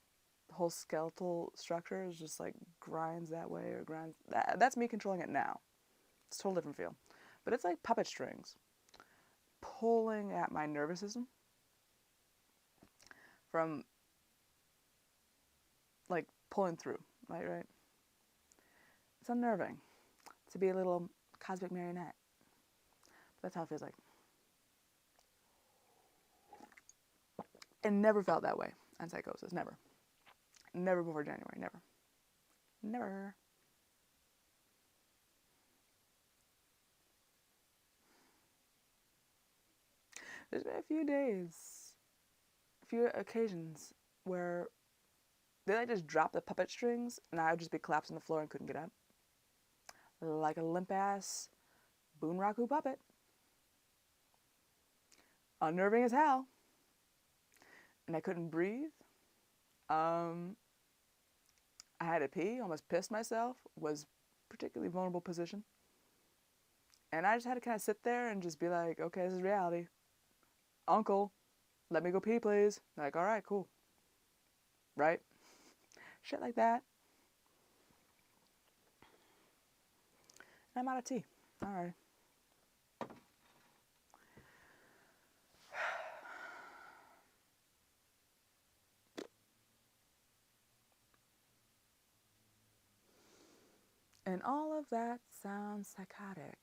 [SPEAKER 1] the whole skeletal structure is just like grinds that way or grinds. That's me controlling it now. It's a totally different feel. But it's like puppet strings pulling at my nervous system from like pulling through, right? It's unnerving to be a little cosmic marionette. That's how it feels like. And never felt that way on psychosis. Never. Never before January. Never. Never. There's been a few days, a few occasions where they like just drop the puppet strings and I would just be collapsed on the floor and couldn't get up. Like a limp ass Boonraku puppet. Unnerving as hell. And I couldn't breathe. I had to pee, almost pissed myself, was particularly vulnerable position. And I just had to kind of sit there and just be like, okay, this is reality. Uncle, let me go pee, please. Like, all right, cool. Right? Shit like that. And I'm out of tea. All right. And all of that sounds psychotic.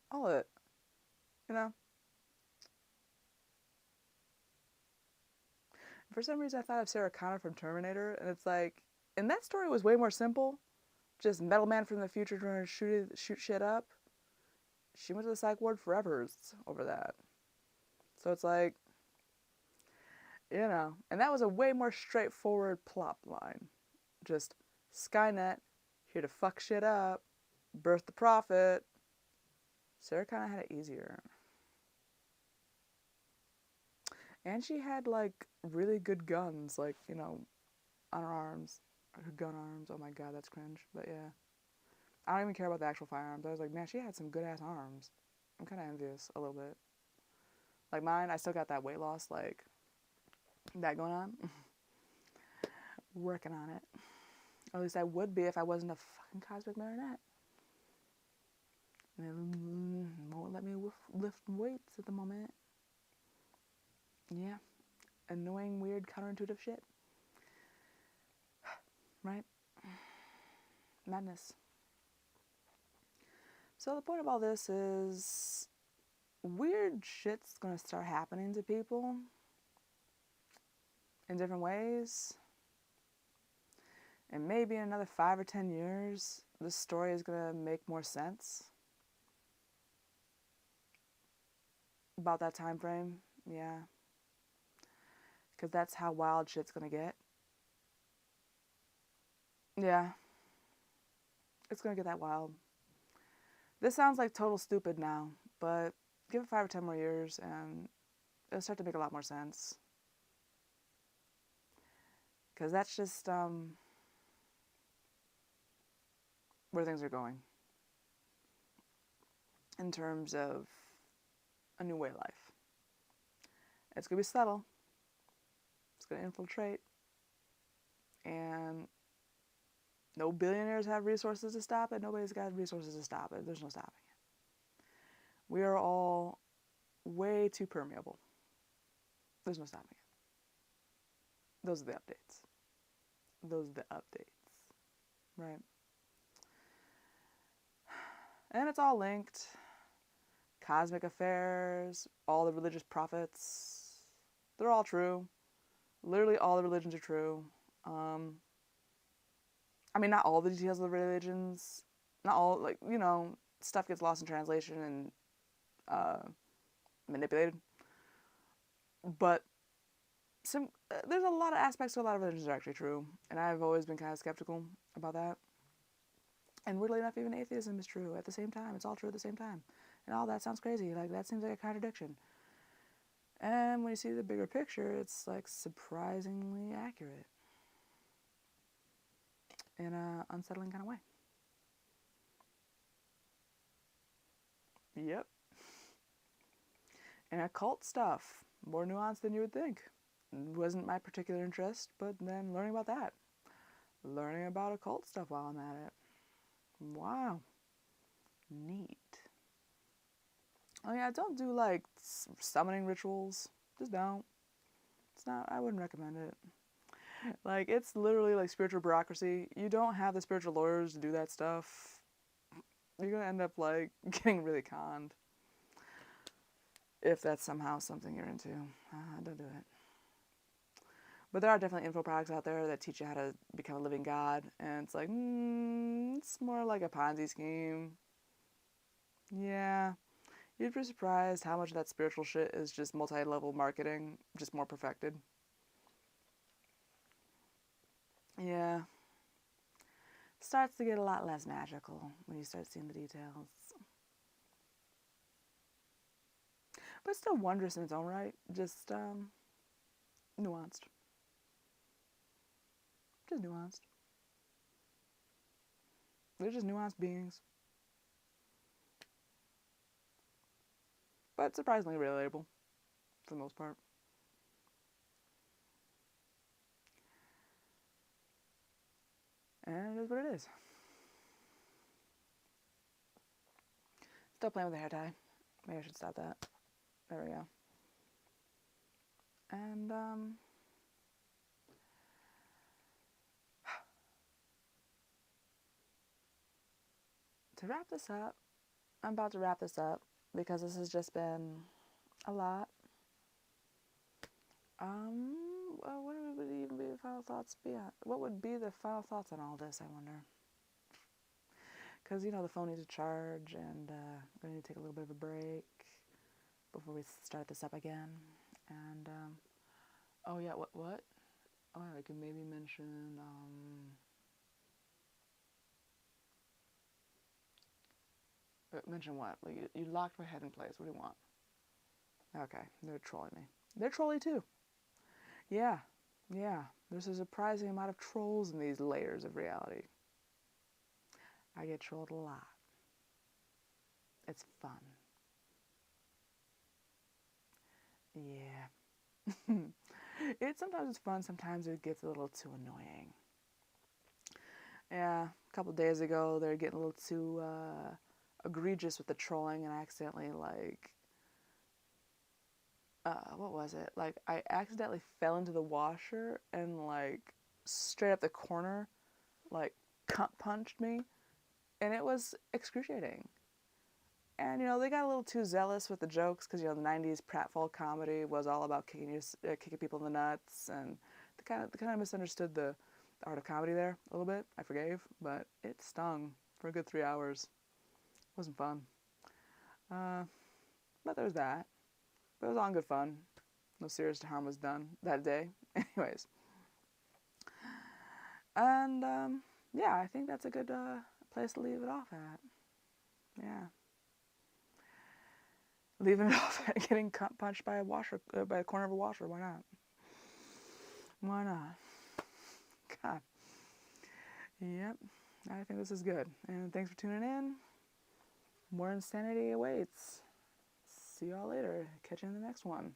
[SPEAKER 1] All of it. You know? For some reason, I thought of Sarah Connor from Terminator, and it's like, and that story was way more simple. Just Metal Man from the future trying to shoot shit up. She went to the psych ward forever over that. So it's like, you know, and that was a way more straightforward plot line. Just Skynet, here to fuck shit up, birth the prophet. Sarah Connor had it easier. And she had, like, really good guns, like, you know, on her arms. Her gun arms. Oh my god, that's cringe. But yeah. I don't even care about the actual firearms. I was like, man, she had some good-ass arms. I'm kind of envious a little bit. Like mine, I still got that weight loss, like, that going on. Working on it. Or at least I would be if I wasn't a fucking cosmic marionette. And it won't let me lift weights at the moment. Yeah. Annoying, weird, counterintuitive shit. Right? Madness. So the point of all this is weird shit's gonna start happening to people in different ways. And maybe in another 5 or 10 years, this story is gonna make more sense. About that time frame, yeah. Because that's how wild shit's gonna get. Yeah. It's gonna get that wild. This sounds like total stupid now, but give it 5 or 10 more years and it'll start to make a lot more sense. Because that's just where things are going. In terms of a new way of life. It's gonna be subtle. It's gonna infiltrate. And no billionaires have resources to stop it. Nobody's got resources to stop it. There's no stopping it. We are all way too permeable. There's no stopping it. Those are the updates. Those are the updates. Right. And it's all linked. Cosmic affairs, all the religious prophets, they're all true. Literally all the religions are true. I mean, not all the details of the religions. Not all, like, you know, stuff gets lost in translation and manipulated. But there's a lot of aspects to a lot of religions that are actually true. And I've always been kind of skeptical about that. And weirdly enough, even atheism is true at the same time. It's all true at the same time. And all that sounds crazy. Like, that seems like a contradiction. And when you see the bigger picture, it's, like, surprisingly accurate. In an unsettling kind of way. Yep. And occult stuff. More nuanced than you would think. Wasn't my particular interest, but then learning about that. Learning about occult stuff while I'm at it. Wow. Neat. Oh yeah, don't do like summoning rituals. Just don't. It's not, I wouldn't recommend it. Like, it's literally like spiritual bureaucracy. You don't have the spiritual lawyers to do that stuff. You're gonna end up like getting really conned. If that's somehow something you're into. Don't do it. But there are definitely info products out there that teach you how to become a living god. And it's like, it's more like a Ponzi scheme. Yeah. You'd be surprised how much of that spiritual shit is just multi-level marketing, just more perfected. Yeah. Starts to get a lot less magical when you start seeing the details. But still wondrous in its own right. Just, nuanced. Just nuanced. They're just nuanced beings. But surprisingly relatable, for the most part. And it is what it is. Still playing with the hair tie. Maybe I should stop that. There we go. And, to wrap this up, I'm about to wrap this up because this has just been a lot. What would even be the final thoughts be on? What would be the final thoughts on all this, I wonder? Because, you know, the phone needs to charge, and I'm going to take a little bit of a break before we start this up again. And, oh yeah, what? Oh yeah, I could maybe mention, mention what? Like, you locked my head in place. What do you want? Okay, they're trolling me. They're trolly too. Yeah. There's a surprising amount of trolls in these layers of reality. I get trolled a lot. It's fun. Yeah. Sometimes it's fun, sometimes it gets a little too annoying. a couple days ago, they're getting a little too egregious with the trolling, and I accidentally, like, what was it? Like, I accidentally fell into the washer and, like, straight up the corner, like, punched me, and it was excruciating. And, you know, they got a little too zealous with the jokes because, you know, the 90s pratfall comedy was all about kicking people in the nuts, and they kind of misunderstood the art of comedy there a little bit. I forgave, but it stung for a good 3 hours. It wasn't fun. But there was that. But it was all in good fun. No serious harm was done that day. Anyways. And, yeah, I think that's a good place to leave it off at. Yeah. Leaving it off at getting punched by a washer, by the corner of a washer. Why not? Why not? God. Yep. I think this is good. And thanks for tuning in. More insanity awaits. See y'all later. Catch you in the next one.